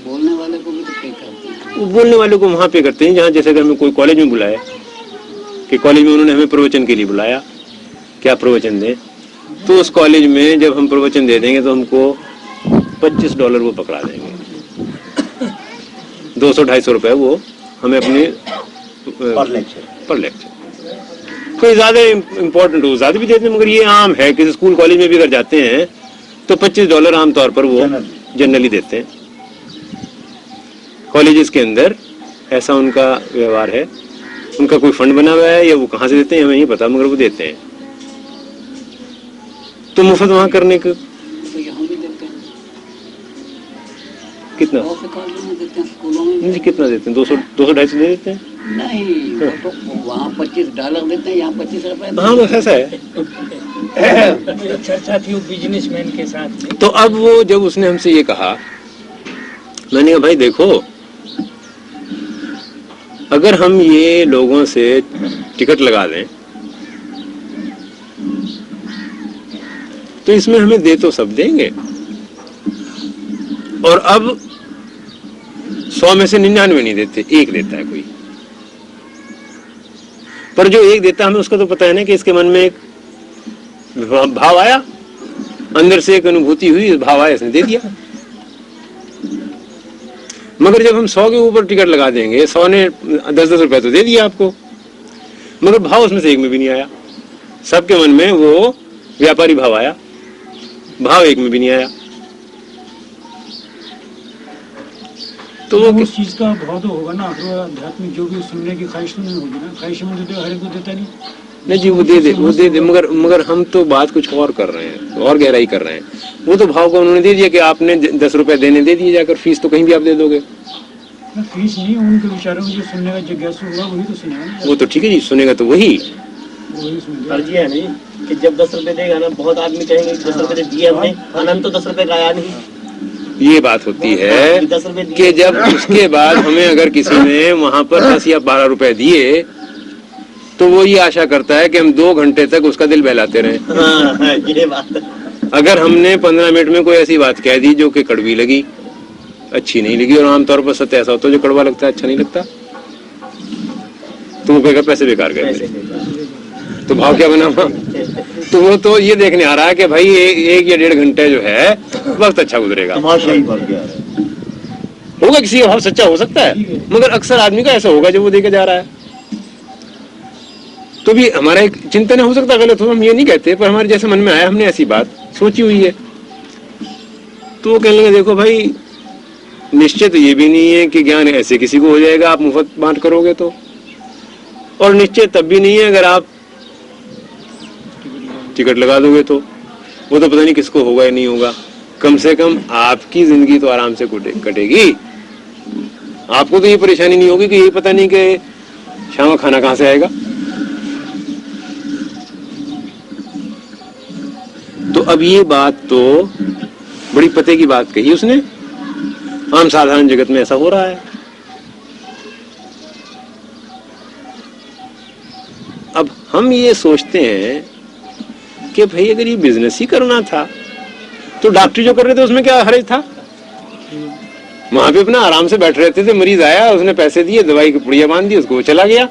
बोलने वाले को भी तो पे करते हैं। वो बोलने वाले को वहां पे करते हैं, जहाँ जैसे अगर हमें कोई कॉलेज में बुलाया कि कॉलेज में उन्होंने हमें प्रवचन के लिए बुलाया कि आप प्रवचन दें, तो उस कॉलेज में जब हम प्रवचन दे देंगे तो हमको $25 वो पकड़ा देंगे। 200-250 रुपए वो हमें अपने पर लेक्चर कोई ज्यादा इम्पोर्टेंट हो ज्यादा भी देते हैं, मगर ये आम है कि स्कूल कॉलेज में भी अगर जाते हैं तो $25 आमतौर पर वो जनरली देते हैं। कॉलेजेस के अंदर ऐसा उनका व्यवहार है। उनका कोई फंड बना हुआ है या वो कहाँ से देते हैं हमें नहीं पता, मगर वो देते हैं। तो मुफ्त वहां करने का तो यहाँ भी देते हैं। कितना बहुत से कॉलेज में देते हैं, स्कूलों में भी। कितना देते हैं? 200-250 दे देते हैं। नहीं, वो तो वहाँ $25 देते हैं, यहाँ 25 रुपए। हाँ बस ऐसा है। चर्चा थी वो बिजनेसमैन के साथ में। तो अब वो जब उसने हमसे ये कहा, मैंने कहा भाई देखो, अगर हम ये लोगों से टिकट लगा दें तो इसमें हमें दे तो सब देंगे, और अब 100 में से 99 नहीं देते, एक देता है कोई। पर जो एक देता हमें उसका तो पता है ना कि इसके मन में एक भाव आया, अंदर से एक अनुभूति हुई, भाव आया, इसने दे दिया। मगर जब हम 100 के ऊपर टिकट लगा देंगे, 100 ने 10-10 रुपए तो दे दिया आपको, मगर भाव उसमें से एक में भी नहीं आया। सबके मन में वो व्यापारी भाव आया, भाव एक में भी नहीं आया। तो वो उस चीज का भाव तो होगा ना, तो आध्यात्मिक जो भी सुनने की ख्वाहिश नहीं होगी ना, ख्वाहिश में तो हर एक को देता नहीं जी, वो दे दे, मगर हम तो बात कुछ और कर रहे हैं, और गहराई कर रहे हैं। वो तो भाव को उन्होंने दे दिया कि आपने 10 रुपए देने दे दिए जाकर, फीस तो कहीं भी आप दे दोगे। ना, फीस नहीं, उनके विचारों में जो सुनने का जिज्ञासु होगा वही तो सुनेगा ना, वो तो ठीक है जी, सुनेगा तो वही। वही सुनेगा। अर्जी है नहीं कि जब 10 रुपए देगा ना, बहुत आदमी कहेंगे 10 रुपए दे दिए हमने, अनंत तो 10 रुपए का आया नहीं। ये बात होती है 10 रुपए कि जब उसके बाद हमें अगर किसी ने वहां पर 10 या 12 रुपए दिए तो वो ये आशा करता है कि हम 2 घंटे तक उसका दिल बहलाते रहे। हाँ, ये बात। अगर हमने 15 मिनट में कोई ऐसी बात कह दी जो कि कड़वी लगी, अच्छी नहीं लगी, और आमतौर पर सत्य ऐसा होता है जो कड़वा लगता है, अच्छा नहीं लगता, तो वो कहेगा पैसे बेकार गए मेरे। तो भाव क्या बना हुआ? तो वो तो ये देखने आ रहा है कि भाई 1 या 1.5 घंटे जो है वक्त अच्छा गुजरेगा। तमाशा ही बढ़ गया है। होगा किसी का भाव सच्चा हो सकता है, मगर अक्सर आदमी का ऐसा होगा जब वो देके जा रहा है। तो भी हमारा एक चिंतन हो सकता है गलत हो, हम ये नहीं कहते, पर हमारे जैसे मन में आया, हमने ऐसी बात सोची हुई है। तो वो कहने लगे देखो भाई, निश्चय तो ये भी नहीं है कि ज्ञान ऐसे किसी को हो जाएगा आप मुफ्त बांट करोगे तो, और निश्चय तब भी नहीं है अगर आप टिकट लगा दोगे तो। वो तो पता नहीं किसको होगा या नहीं होगा। कम से कम आपकी जिंदगी तो आराम से कटेगी, आपको तो ये परेशानी नहीं होगी कि ये पता नहीं कि शाम का खाना कहां से आएगा। तो अब ये बात तो बड़ी पते की बात कही उसने, आम साधारण जगत में ऐसा हो रहा है। अब हम ये सोचते हैं कि भाई अगर ये बिजनेस ही करना था तो डॉक्टरी जो कर रहे थे उसमें क्या हर्ज था? वहां पे अपना आराम से बैठ रहते थे, मरीज आया, उसने पैसे दिए, दवाई की पुड़िया बांध दी, उसको वो चला गया,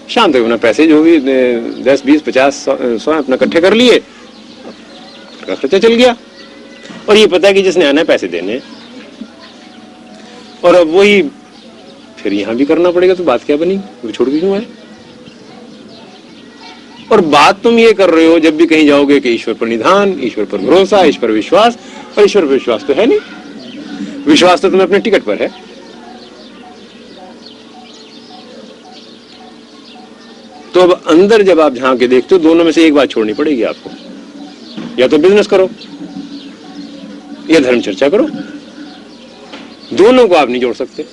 शाम तक अपना पैसे जो भी 10, 20, 50, 100 अपना इकट्ठे कर लिए, खर्चा चल गया। और ये पता है कि जिसने आना है पैसे देने, और अब वही फिर यहां भी करना पड़ेगा, तो बात क्या बनी? वो छोड़ के क्यों आए? और बात तुम ये कर रहे हो जब भी कहीं जाओगे कि ईश्वर पर निधान, ईश्वर पर भरोसा, ईश्वर पर विश्वास, और ईश्वर पर विश्वास तो है नहीं, विश्वास तो तुम्हें अपने टिकट पर है। तो अब अंदर जब आप झांक के देखते हो, दोनों में से एक बात छोड़नी पड़ेगी आपको, या तो बिजनेस करो या धर्म चर्चा करो, दोनों को आप नहीं जोड़ सकते।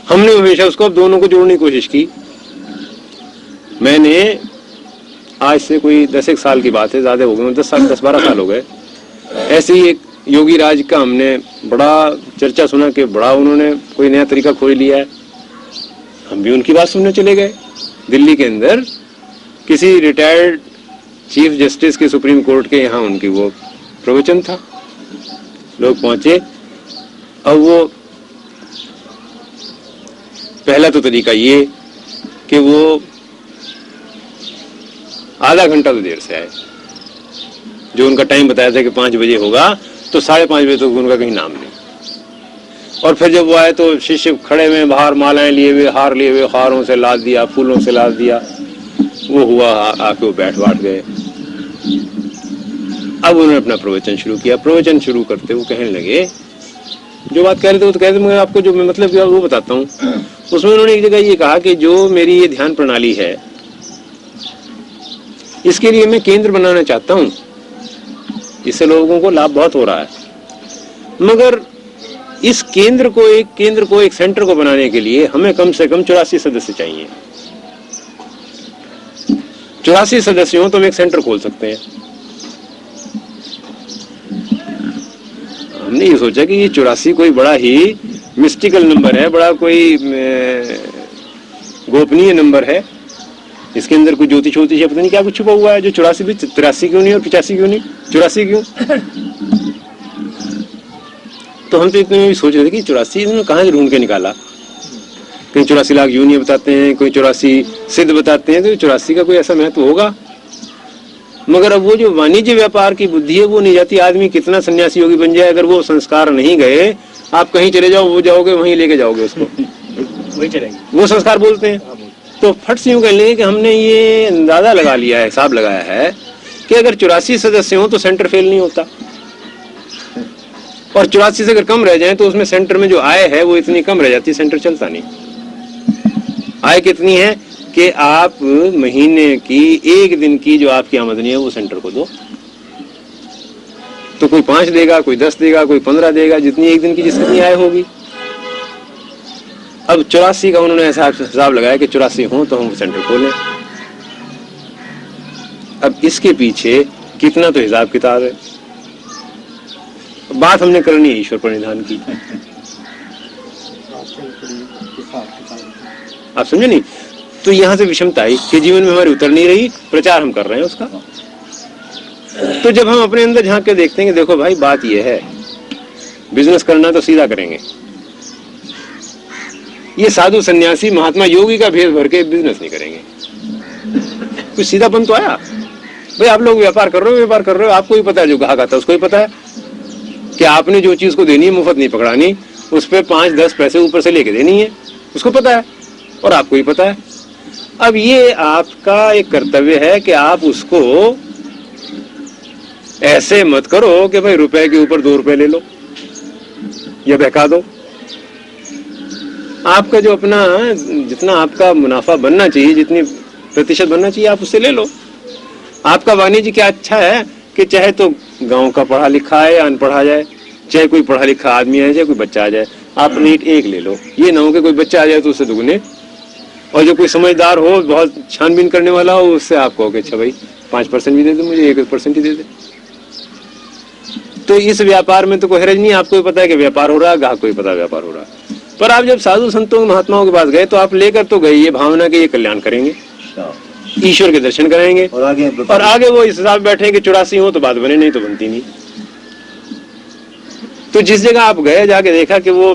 हमने हमेशा उसको अब दोनों को जोड़ने की कोशिश की। मैंने आज से कोई 10 साल की बात है, ज्यादा हो गए, 10-12 साल हो गए, ऐसे ही एक योगी राज का हमने बड़ा चर्चा सुना कि बड़ा उन्होंने कोई नया तरीका खोज लिया है। हम भी उनकी बात सुनने चले गए। दिल्ली के अंदर किसी रिटायर्ड चीफ जस्टिस के सुप्रीम कोर्ट के यहाँ उनकी वो प्रवचन था, लोग पहुंचे। अब वो पहला तो तरीका ये कि वो आधा घंटा तो देर से आए, जो उनका टाइम बताया था कि 5 बजे होगा, तो 5:30 बजे तक उनका कहीं नाम नहीं। और फिर जब वो आए तो शिष्य खड़े में बाहर मालाएं लिए हुए, हार लिए हुए, हारों से लाद दिया, फूलों से लाद दिया। वो हुआ, आके वो बैठ गए। अब उन्होंने अपना प्रवचन शुरू किया। प्रवचन शुरू करते वो कहने लगे, जो बात कह रहे थे वो तो कहते, मैं आपको जो मतलब किया वो बताता हूँ। उसमें उन्होंने एक जगह ये कहा कि जो मेरी ये ध्यान प्रणाली है, इसके लिए मैं केंद्र बनाना चाहता हूं, इससे लोगों को लाभ बहुत हो रहा है, मगर इस केंद्र को एक सेंटर को बनाने के लिए हमें कम से कम 84 सदस्य चाहिए। 84 सदस्य हो तो हम एक सेंटर खोल सकते हैं। हमने ये सोचा कि ये 84 कोई बड़ा ही मिस्टिकल नंबर है, बड़ा कोई गोपनीय नंबर है, इसके अंदर कोई ज्योतिष होती है, पता नहीं क्या कुछ छुपा हुआ है। जो 84 भी 83 क्यों नहीं और 85 क्यों नहीं, 84 क्यों? तो हम तो इतने में भी सोच रहे थे कि 84 इन्होंने कहाँ से ढूंढ के निकाला। कहीं 84 लाख यूनियन बताते हैं, कोई 84 सिद्ध बताते हैं, तो 84 का कोई ऐसा महत्व होगा। मगर अब वो जो वाणिज्य व्यापार की बुद्धि है वो नहीं जाती। आदमी कितना सन्यासी योगी बन जाए, अगर वो संस्कार नहीं गए, आप कहीं चले जाओ, वो जाओगे वहीं लेके जाओगे उसको, वही चलेंगे, वो संस्कार बोलते हैं। तो फट से यूं कह लेंगे कि हमने ये अंदाजा लगा लिया है, हिसाब लगाया है कि अगर 84 सदस्य हो तो सेंटर फेल नहीं होता, और 84 से अगर कम रह जाए तो उसमें सेंटर में जो आय है वो इतनी कम रह जाती है, सेंटर चलता नहीं। आय कितनी है कि आप महीने की एक दिन की जो आपकी आमदनी है वो सेंटर को दो, तो कोई 5 देगा, कोई 10 देगा, कोई 15 देगा, जितनी एक दिन की जितनी आय होगी। अब 84 का उन्होंने ऐसा हिसाब लगाया कि 84 हो तो हम सेंटर खोलें। अब इसके पीछे कितना तो हिसाब किताब है। बात हमने करनी है ईश्वर प्रणिधान की, आप समझे नहीं? तो यहां से विषमता आई कि जीवन में हमारी उतर नहीं रही, प्रचार हम कर रहे हैं उसका। तो जब हम अपने अंदर झांक के देखते हैं कि देखो भाई बात यह है, बिजनेस करना तो सीधा करेंगे, ये साधु सन्यासी महात्मा योगी का भेद भर के बिजनेस नहीं करेंगे। कुछ सीधापन तो आया भाई। आप लोग व्यापार कर रहे हो, आपको ही पता है, जो ग्राहक आता है उसको ही पता है कि आपने जो चीज को देनी है मुफ्त नहीं पकड़ानी, उस पर 5-10 पैसे ऊपर से लेके देनी है, उसको पता है और आपको ही पता है। अब ये आपका एक कर्तव्य है कि आप उसको ऐसे मत करो कि भाई रुपए के ऊपर 2 रुपए ले लो या बहका दो। आपका जो अपना जितना आपका मुनाफा बनना चाहिए, जितनी प्रतिशत बनना चाहिए, आप उससे ले लो। आपका वाणिज्य क्या अच्छा है कि चाहे तो गांव का पढ़ा लिखा है या अनपढ़ा आ जाए, चाहे कोई पढ़ा लिखा आदमी है, चाहे कोई बच्चा आ जाए, आप रेट एक ले लो। ये ना हो कि कोई बच्चा आ जाए तो उससे दुगने, और जो कोई समझदार हो, बहुत छानबीन करने वाला हो, उससे आप कहो कि अच्छा भाई 5% भी दे दो, मुझे 1% ही दे दे। तो इस व्यापार में तो कोई हरज नहीं, आपको भी पता है कि व्यापार हो रहा है, ग्राहक को भी पता है व्यापार हो रहा है। पर आप जब साधु संतों महात्माओं के पास गए तो आप लेकर तो गए ये भावना के ये कल्याण करेंगे, ईश्वर के दर्शन कराएंगे, और आगे वो इस हिसाब बैठे कि 84 हो तो बात बने, नहीं तो बनती नहीं। तो जिस जगह आप गए जाके देखा कि वो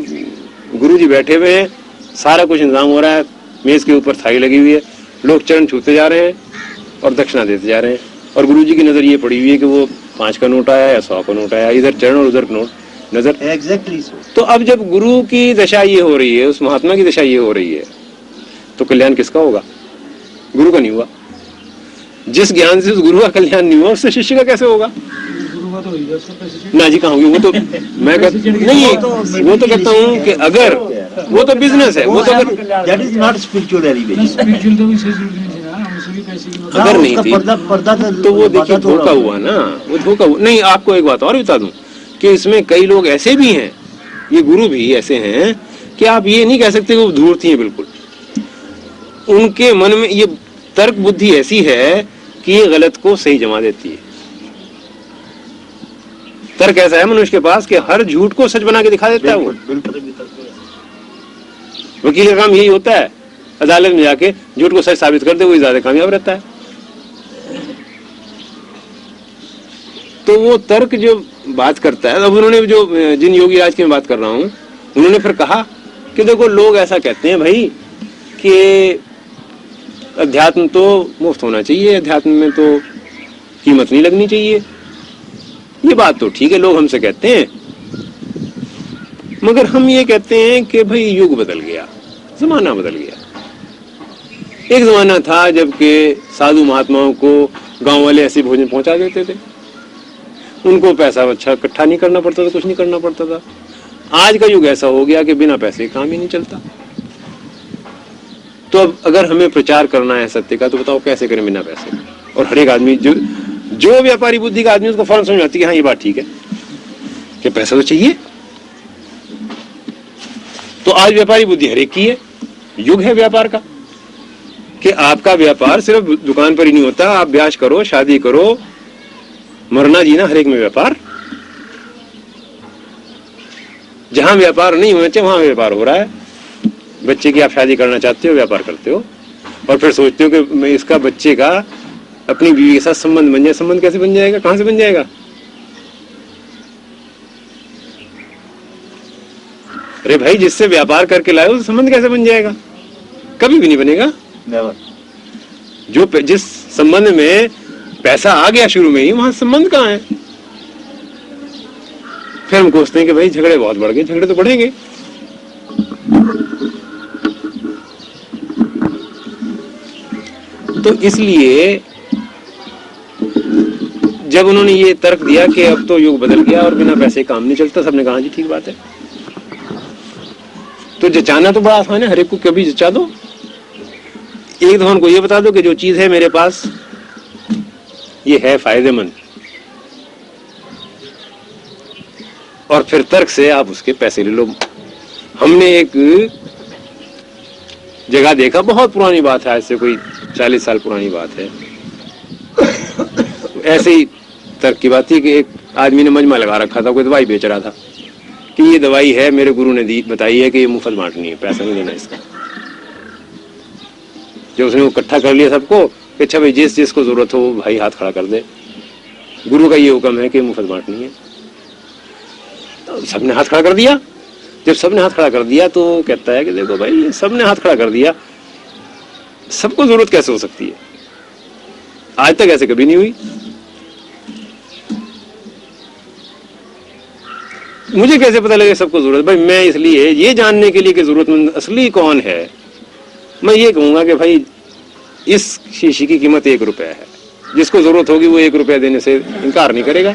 गुरुजी बैठे हुए हैं, सारा कुछ इंतजाम हो रहा है, मेज के ऊपर थाली लगी हुई है, लोग चरण छूते जा रहे हैं और दक्षिणा देते जा रहे हैं, और गुरुजी की नजर ये पड़ी हुई है कि वो 5 का नोट आया या 100 का नोट आया, इधर चरण और उधर नोट नजर। Exactly so. तो अब जब गुरु की दशा ये हो रही है, उस महात्मा की दशा ये हो रही है, तो कल्याण किसका होगा? गुरु का नहीं हुआ। जिस ज्ञान से उस गुरु का कल्याण नहीं हुआ, उससे शिष्य का कैसे होगा? ना जी, कहाँ होगी? वो तो मैं नहीं, वो तो कहता हूँ कि अगर वो तो बिजनेस है, वो तो that is not spiritual elevation. अगर नहीं थी तो वो देखिए धोखा हुआ ना, वो धोखा हुआ। नहीं, आपको एक बात और बता दूं कि इसमें कई लोग ऐसे भी हैं, ये गुरु भी ऐसे हैं कि आप ये नहीं कह सकते वो धूर्त हैं बिल्कुल। उनके मन में ये तर्क बुद्धि ऐसी है कि ये गलत को सही जमा देती है। तर्क ऐसा है मनुष्य के पास कि हर झूठ को सच बना के दिखा देता है वो। वकील का काम यही होता है, अदालत में जाके झूठ को सच साबित कर दे, वही ज्यादा कामयाब रहता है। तो वो तर्क जो बात करता है, अब उन्होंने जो जिन योगी राज की मैं बात कर रहा हूं, उन्होंने फिर कहा कि देखो लोग ऐसा कहते हैं भाई कि अध्यात्म तो मुफ्त होना चाहिए, अध्यात्म में तो कीमत नहीं लगनी चाहिए। ये बात तो ठीक है, लोग हमसे कहते हैं, मगर हम ये कहते हैं कि भाई युग बदल गया, जमाना बदल गया। एक जमाना था जबकि साधु महात्माओं को गांव वाले ऐसे भोजन पहुंचा देते थे, उनको पैसा अच्छा इकट्ठा नहीं करना पड़ता था, कुछ नहीं करना पड़ता था। आज का युग ऐसा हो गया कि बिना पैसे काम ही नहीं चलता। तो अब अगर हमें प्रचार करना है सत्य का, तो बताओ कैसे करें बिना पैसे? और हर एक आदमी जो व्यापारी बुद्धि का आदमी, उसको फौरन समझ आती है हाँ ये बात ठीक है कि पैसा तो चाहिए। तो आज व्यापारी बुद्धि हर एक की है, युग है व्यापार का कि आपका व्यापार सिर्फ दुकान पर ही नहीं होता, आप ब्याह करो, शादी करो, मरना जीना हर एक में व्यापार। जहां व्यापार नहीं होना चाहिए वहां व्यापार हो रहा है। बच्चे की आप शादी करना चाहते हो, व्यापार करते हो, और फिर सोचते हो कि मैं इसका बच्चे का अपनी बीवी के साथ संबंध बन जाए। संबंध कैसे बन जाएगा, कहां से बन जाएगा? अरे भाई, जिससे व्यापार करके लाए हो संबंध कैसे बन जाएगा? कभी भी नहीं बनेगा। नेवर। जो जिस संबंध में पैसा आ गया शुरू में ही, वहां संबंध कहाँ है? फिर हम सोचते हैं कि भाई झगड़े बहुत बढ़ गए। झगड़े तो बढ़ेंगे। तो इसलिए जब उन्होंने ये तर्क दिया कि अब तो युग बदल गया और बिना पैसे काम नहीं चलता, सबने कहा जी ठीक बात है। तो जचाना तो बड़ा आसान है, हर एक को कभी जचा दो। एक दफा उनको ये बता दो कि जो चीज है मेरे पास ये है फायदेमंद, और फिर तर्क से आप उसके पैसे ले लो। हमने एक जगह देखा, बहुत पुरानी बात है, आज से कोई 40 साल पुरानी बात है। ऐसे ही तर्क की बात थी कि एक आदमी ने मजमा लगा रखा था, कोई दवाई बेच रहा था कि ये दवाई है, मेरे गुरु ने दी बताई है कि ये मुफ्त बांटनी है, पैसा नहीं देना इसका। जब उसने वो इकट्ठा कर लिया सबको कि अच्छा भाई जिस जिसको जरूरत हो भाई हाथ खड़ा कर दे, गुरु का ये हुक्म है कि मुफ्त बांटनी है। तो सबने हाथ खड़ा कर दिया। जब सबने हाथ खड़ा कर दिया तो कहता है कि देखो भाई, सबने हाथ खड़ा कर दिया, सबको जरूरत कैसे हो सकती है? आज तक ऐसे कभी नहीं हुई। मुझे कैसे पता लगे सबको जरूरत? भाई मैं इसलिए ये जानने के लिए कि जरूरतमंद असली कौन है, मैं ये कहूंगा कि भाई इस शीशी की कीमत 1 रुपया है, जिसको जरूरत होगी वो 1 रुपया देने से इनकार नहीं करेगा।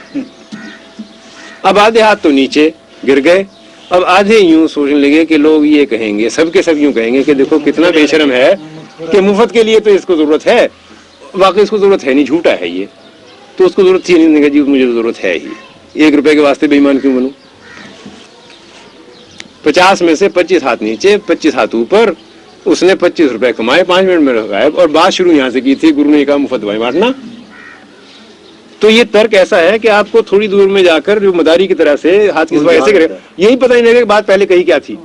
अब आधे हाथ तो नीचे गिर गए, अब आधे यूं सोचने लगे कि लोग ये कहेंगे, सबके सब यूं कहेंगे कि देखो कितना बेशर्म है कि मुफ्त के लिए तो इसको जरूरत है, वाकई इसको जरूरत है नहीं, झूठा है ये, तो उसको जरूरत थी नहीं, जी मुझे जरूरत है ही, 1 रुपए के वास्ते बेईमान क्यों बनूं? 50 में से 25 हाथ नीचे 25 हाथ ऊपर, उसने 25 रुपए कमाए, 5 मिनट में गायब। और बात शुरू यहां से की थी, गुरु ने कहा मुफ्त दवाई बांटना। तो ये तर्क ऐसा है कि आपको थोड़ी दूर में जाकर जो मदारी की तरह से हाथ की सफाई ऐसे करे, यही पता ही नहीं कि बात पहले कही क्या थी,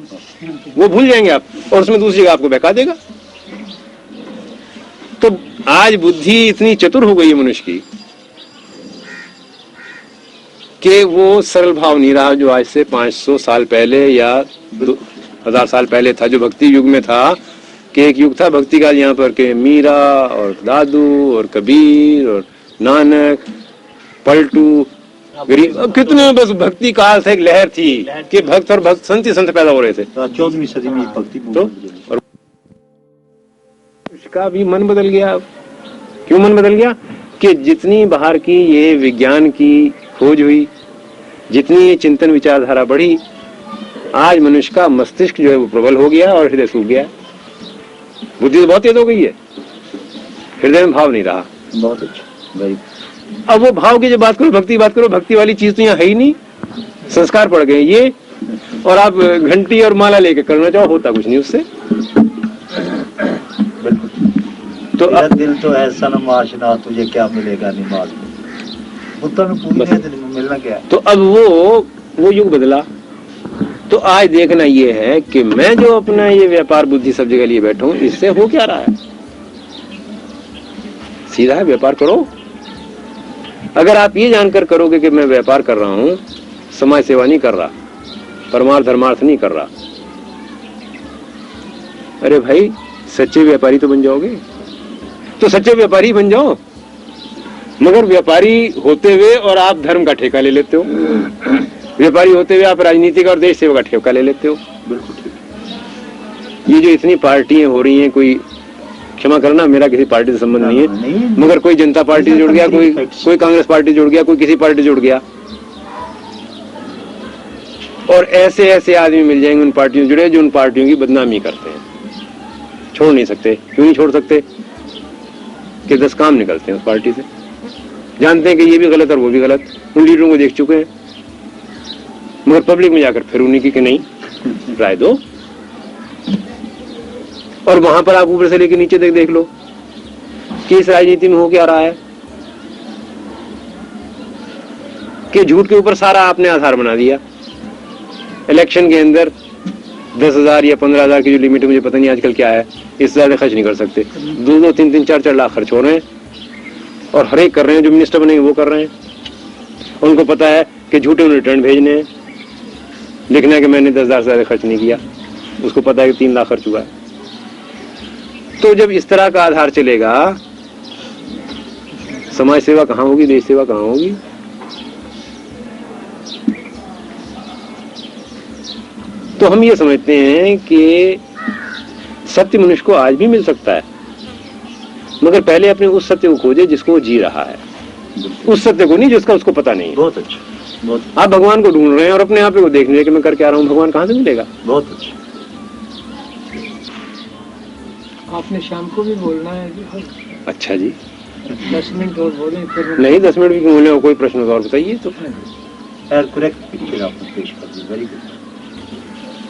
वो भूल जाएंगे आप, और उसमें दूसरी जगह आपको बहका देगा। तो आज बुद्धि इतनी चतुर हो गई है मनुष्य की कि वो सरल भाव नहीं रहा जो आज से 500 साल पहले या 1000 साल पहले था, जो भक्ति युग में था। कि एक युग था भक्ति का यहाँ पर के मीरा और दादू और कबीर और नानक, पलटू, गरीब, अब कितने बस भक्ति काल था, एक लहर थी कि भक्त और भक्त संत ही संत पैदा हो रहे थे। 14वीं सदी में भक्ति तो और उसका भी मन बदल गया। क्यों मन बदल गया? कि जितनी बाहर की ये विज्ञान की खोज हुई, जितनी ये चिंतन विचारधारा बढ़ी, आज मनुष्य का मस्तिष्क जो है वो प्रबल हो गया और हृदय सूख गया। बुद्धि तो बहुत तेज हो गई है, हृदय में भाव नहीं रहा। बहुत अच्छा भाई। अब वो भाव की जब बात करो, भक्ति बात करो, भक्ति वाली चीज तो यहाँ है ही नहीं, संस्कार पड़ गए ये, और आप घंटी और माला लेके करना चाहो, होता कुछ नहीं उससे। तो अब दिल तो ऐसा नमाशना, तुझे क्या मिलेगा नमाज में, बुद्धा में पूरी है, दिल में मिलना क्या है। तो अब वो युग बदला। तो आज देखना ये है कि मैं जो अपना ये व्यापार बुद्धि सब जगह लिए बैठा हूं, इससे हो क्या रहा है? सीधा है, व्यापार करो। अगर आप ये जानकर करोगे कि मैं व्यापार कर रहा हूं, समाज सेवा नहीं कर रहा, परमार्थ धर्मार्थ नहीं कर रहा, अरे भाई सच्चे व्यापारी तो बन जाओगे। तो सच्चे व्यापारी बन जाओ, मगर व्यापारी होते हुए और आप धर्म का ठेका ले लेते हो, व्यापारी होते हुए आप राजनीतिक और देश सेवा का ठेका ले लेते हो। बिल्कुल ठीक। ये जो इतनी पार्टियां हो रही हैं, कोई क्षमा करना मेरा किसी पार्टी से संबंध नहीं है, मगर कोई जनता पार्टी से जुड़ गया, कोई कांग्रेस पार्टी जुड़ गया, कोई किसी पार्टी जुड़ गया, और ऐसे ऐसे आदमी मिल जाएंगे उन पार्टियों जुड़े जो उन पार्टियों की बदनामी करते हैं। छोड़ नहीं सकते। क्यों नहीं छोड़ सकते? कि 10 काम निकलते हैं उस पार्टी से, जानते हैं कि ये भी गलत और वो भी गलत, उन लीडरों को देख चुके हैं, मगर पब्लिक में जाकर फिर उन्हीं की कि नहीं राय दो। और वहां पर आप ऊपर से लेकर नीचे तक देख लो कि इस राजनीति में हो क्या रहा है कि झूठ के ऊपर सारा आपने आधार बना दिया। इलेक्शन के अंदर 10,000 या 15,000 की जो लिमिट है, मुझे पता नहीं आजकल क्या है, इससे ज्यादा खर्च नहीं कर सकते। 2-2, 3-3, 4-4 लाख खर्च हो रहे हैं और हर एक कर रहे हैं, जो मिनिस्टर बनेंगे वो कर रहे हैं। उनको पता है कि झूठे उन्हें रिटर्न भेजने हैं, लिखना है कि मैंने 10,000 से ज्यादा खर्च नहीं किया, उसको पता है कि 3 लाख खर्च हुआ है। तो जब इस तरह का आधार चलेगा, समाज सेवा कहाँ होगी, देश सेवा कहाँ होगी? तो हम ये समझते हैं कि सत्य मनुष्य को आज भी मिल सकता है, मगर पहले अपने उस सत्य को खोजे जिसको वो जी रहा है, उस सत्य को नहीं जिसका उसको पता नहीं है। बहुत अच्छा, बहुत आप भगवान को ढूंढ रहे हैं और अपने आप को देख रहे हैं कि मैं करके आ रहा हूँ, भगवान कहाँ से मिलेगा? बहुत अच्छा। आपने शाम को भी बोलना है। अच्छा जी, 10 मिनट और बोले फिर नहीं 10 मिनट भी क्यों बोले, कोई प्रश्न और बताइए तो। यार करेक्ट पिक्चर आपने पेश कर दी, वेरी गुड।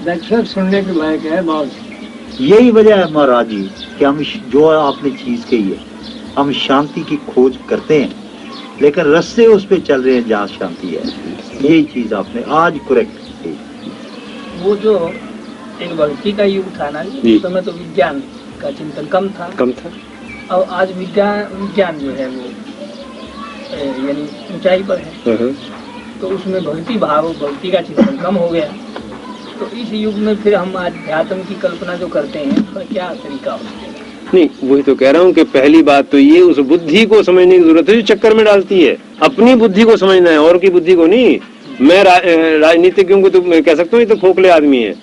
लेक्चर सुनने के लायक है बहुत। यही वजह है महाराज जी कि हम जो आपने चीज कही है, हम शांति की खोज करते हैं लेकिन रास्ते उस पे चल रहे हैं जहाँ शांति है। यही चीज आपने आज करेक्ट कही। वो जो एक भक्ति का युग था ना, जी। उस समय तो विज्ञान का चिंतन कम था। अब आज विज्ञान जो है वो यानी ऊंचाई पर है, तो उसमें भक्ति भाव, भक्ति का चिंतन कम हो गया। तो इस युग में फिर हम अध्यात्म की कल्पना जो करते हैं, उसका क्या तरीका होता है? नहीं, वही तो कह रहा हूँ कि पहली बात तो ये उस बुद्धि को समझने की जरूरत है जो चक्कर में डालती है। अपनी बुद्धि को समझना है, और की बुद्धि को नहीं। मैं राजनीतिज्ञों को तो मैं कह सकता हूँ ये तो खोखले आदमी है,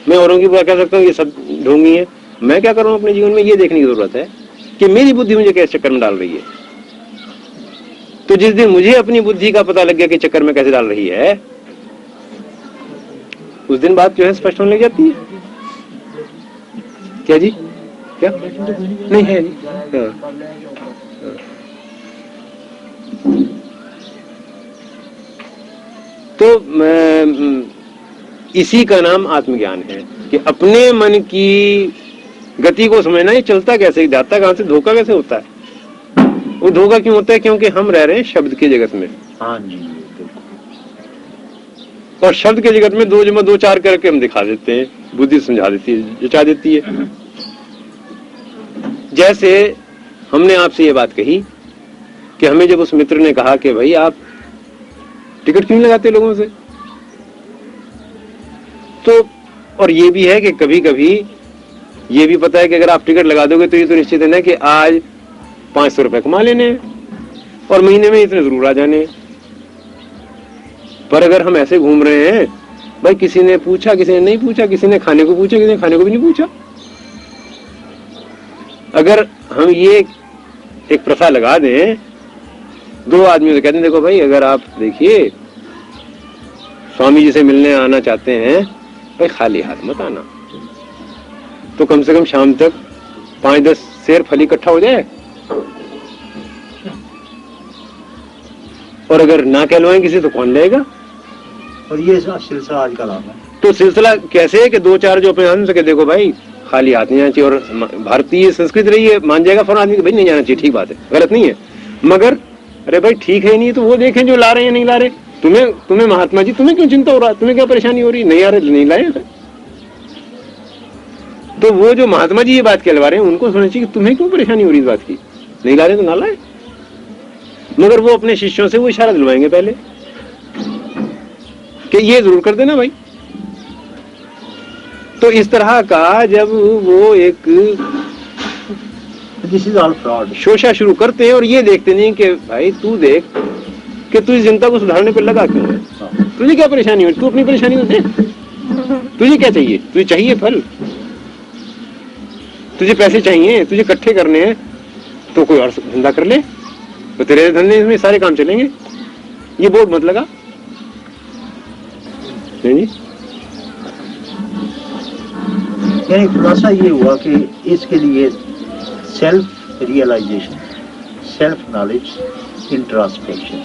मैं औरों की बात कह सकता हूँ ये सब ढोंगी है। मैं क्या कर रहा हूँ अपने जीवन में, ये देखने की जरूरत है कि मेरी बुद्धि मुझे कैसे चक्कर में डाल रही है। तो जिस दिन मुझे अपनी बुद्धि का पता लग गया कि चक्कर में कैसे डाल रही है, उस दिन बात जो है स्पष्ट होने लग जाती है। क्या जी, क्या नहीं है जी? हाँ। तो इसी का नाम आत्मज्ञान है कि अपने मन की गति को समझना, ये चलता कैसे, जाता कहां से, धोखा कैसे होता है। वो धोखा क्यों होता है? क्योंकि हम रह रहे हैं शब्द के जगत में। हाँ जी, और शब्द के जगत में 2 जमा 2 4 करके हम दिखा देते हैं, बुद्धि समझा देती है, जचा देती है। जैसे हमने आपसे ये बात कही कि हमें जब उस मित्र ने कहा कि भाई आप टिकट क्यों लगाते लोगों से, तो और ये भी है कि कभी कभी ये भी पता है कि अगर आप टिकट लगा दोगे तो ये तो निश्चित है ना कि आज 500 रुपए कमा लेने और महीने में इतने जरूर आ जाने। पर अगर हम ऐसे घूम रहे हैं, भाई किसी ने पूछा, किसी ने नहीं पूछा, किसी ने खाने को पूछा, किसी ने खाने को भी नहीं पूछा। अगर हम ये एक प्रथा लगा दें, 2 आदमियों से कहते हैं देखो भाई, अगर आप देखिए स्वामी जी से मिलने आना चाहते हैं, भाई खाली हाथ मत आना, तो कम से कम शाम तक 5-10 सेर फल इकट्ठा हो जाए। और अगर ना कहलवाएं किसी तो कौन लेगा? और ये सिलसिला आज का नाम है। तो सिलसिला कैसे है कि 2-4 जो अपने आदमी से देखो भाई खाली हाथ नहीं जाना चाहिए। और भारतीय संस्कृति रही है, मान जाएगा फौरन आदमी भाई नहीं जाना चाहिए, ठीक बात है, गलत नहीं है। मगर अरे भाई ठीक है नहीं तो वो देखें जो ला रहे हैं नहीं ला रहे। तुम्हें महात्मा जी, तुम्हें क्यों चिंता हो रहा है, तुम्हें क्या परेशानी हो रही, नहीं आ रहे नहीं लाए। तो वो जो महात्मा जी ये बात कहलवा रहे हैं उनको समझना चाहिए कि तुम्हें क्यों परेशानी हो रही इस बात की, नहीं ला रहे तो ना लाए। मगर वो अपने शिष्यों से वो इशारा दिलवाएंगे पहले कि ये जरूर कर देना भाई। तो इस तरह का जब वो एक दिस इज ऑल फ्रॉड शोषा शुरू करते हैं और ये देखते नहीं कि भाई तू देख कि तू इस जनता को सुधारने पर लगा क्यों है, तुझे क्या परेशानी हो, तू अपनी परेशानी को देख, तुझे क्या चाहिए, तुझे चाहिए फल, तुझे पैसे चाहिए, तुझे इकट्ठे करने हैं तो कोई और धंधा कर ले, तो तेरे धंधे में सारे काम चलेंगे। ये बोर्ड मत लगा। नहीं यानी खुलासा ये हुआ कि इसके लिए self realisation, self knowledge, introspection,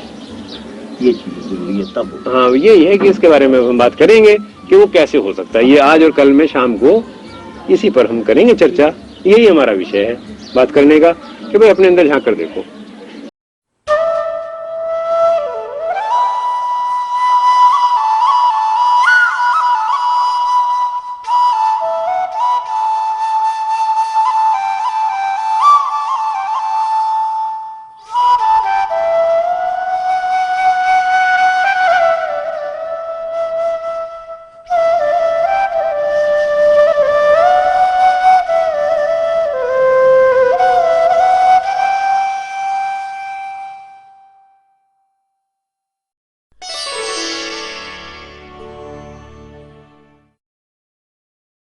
ये चीज जरूरी है तब। हाँ, यही है कि इसके बारे में हम बात करेंगे कि वो कैसे हो सकता है। ये आज और कल में शाम को इसी पर हम करेंगे चर्चा। यही हमारा विषय है बात करने का कि भाई अपने अंदर झांक कर देखो।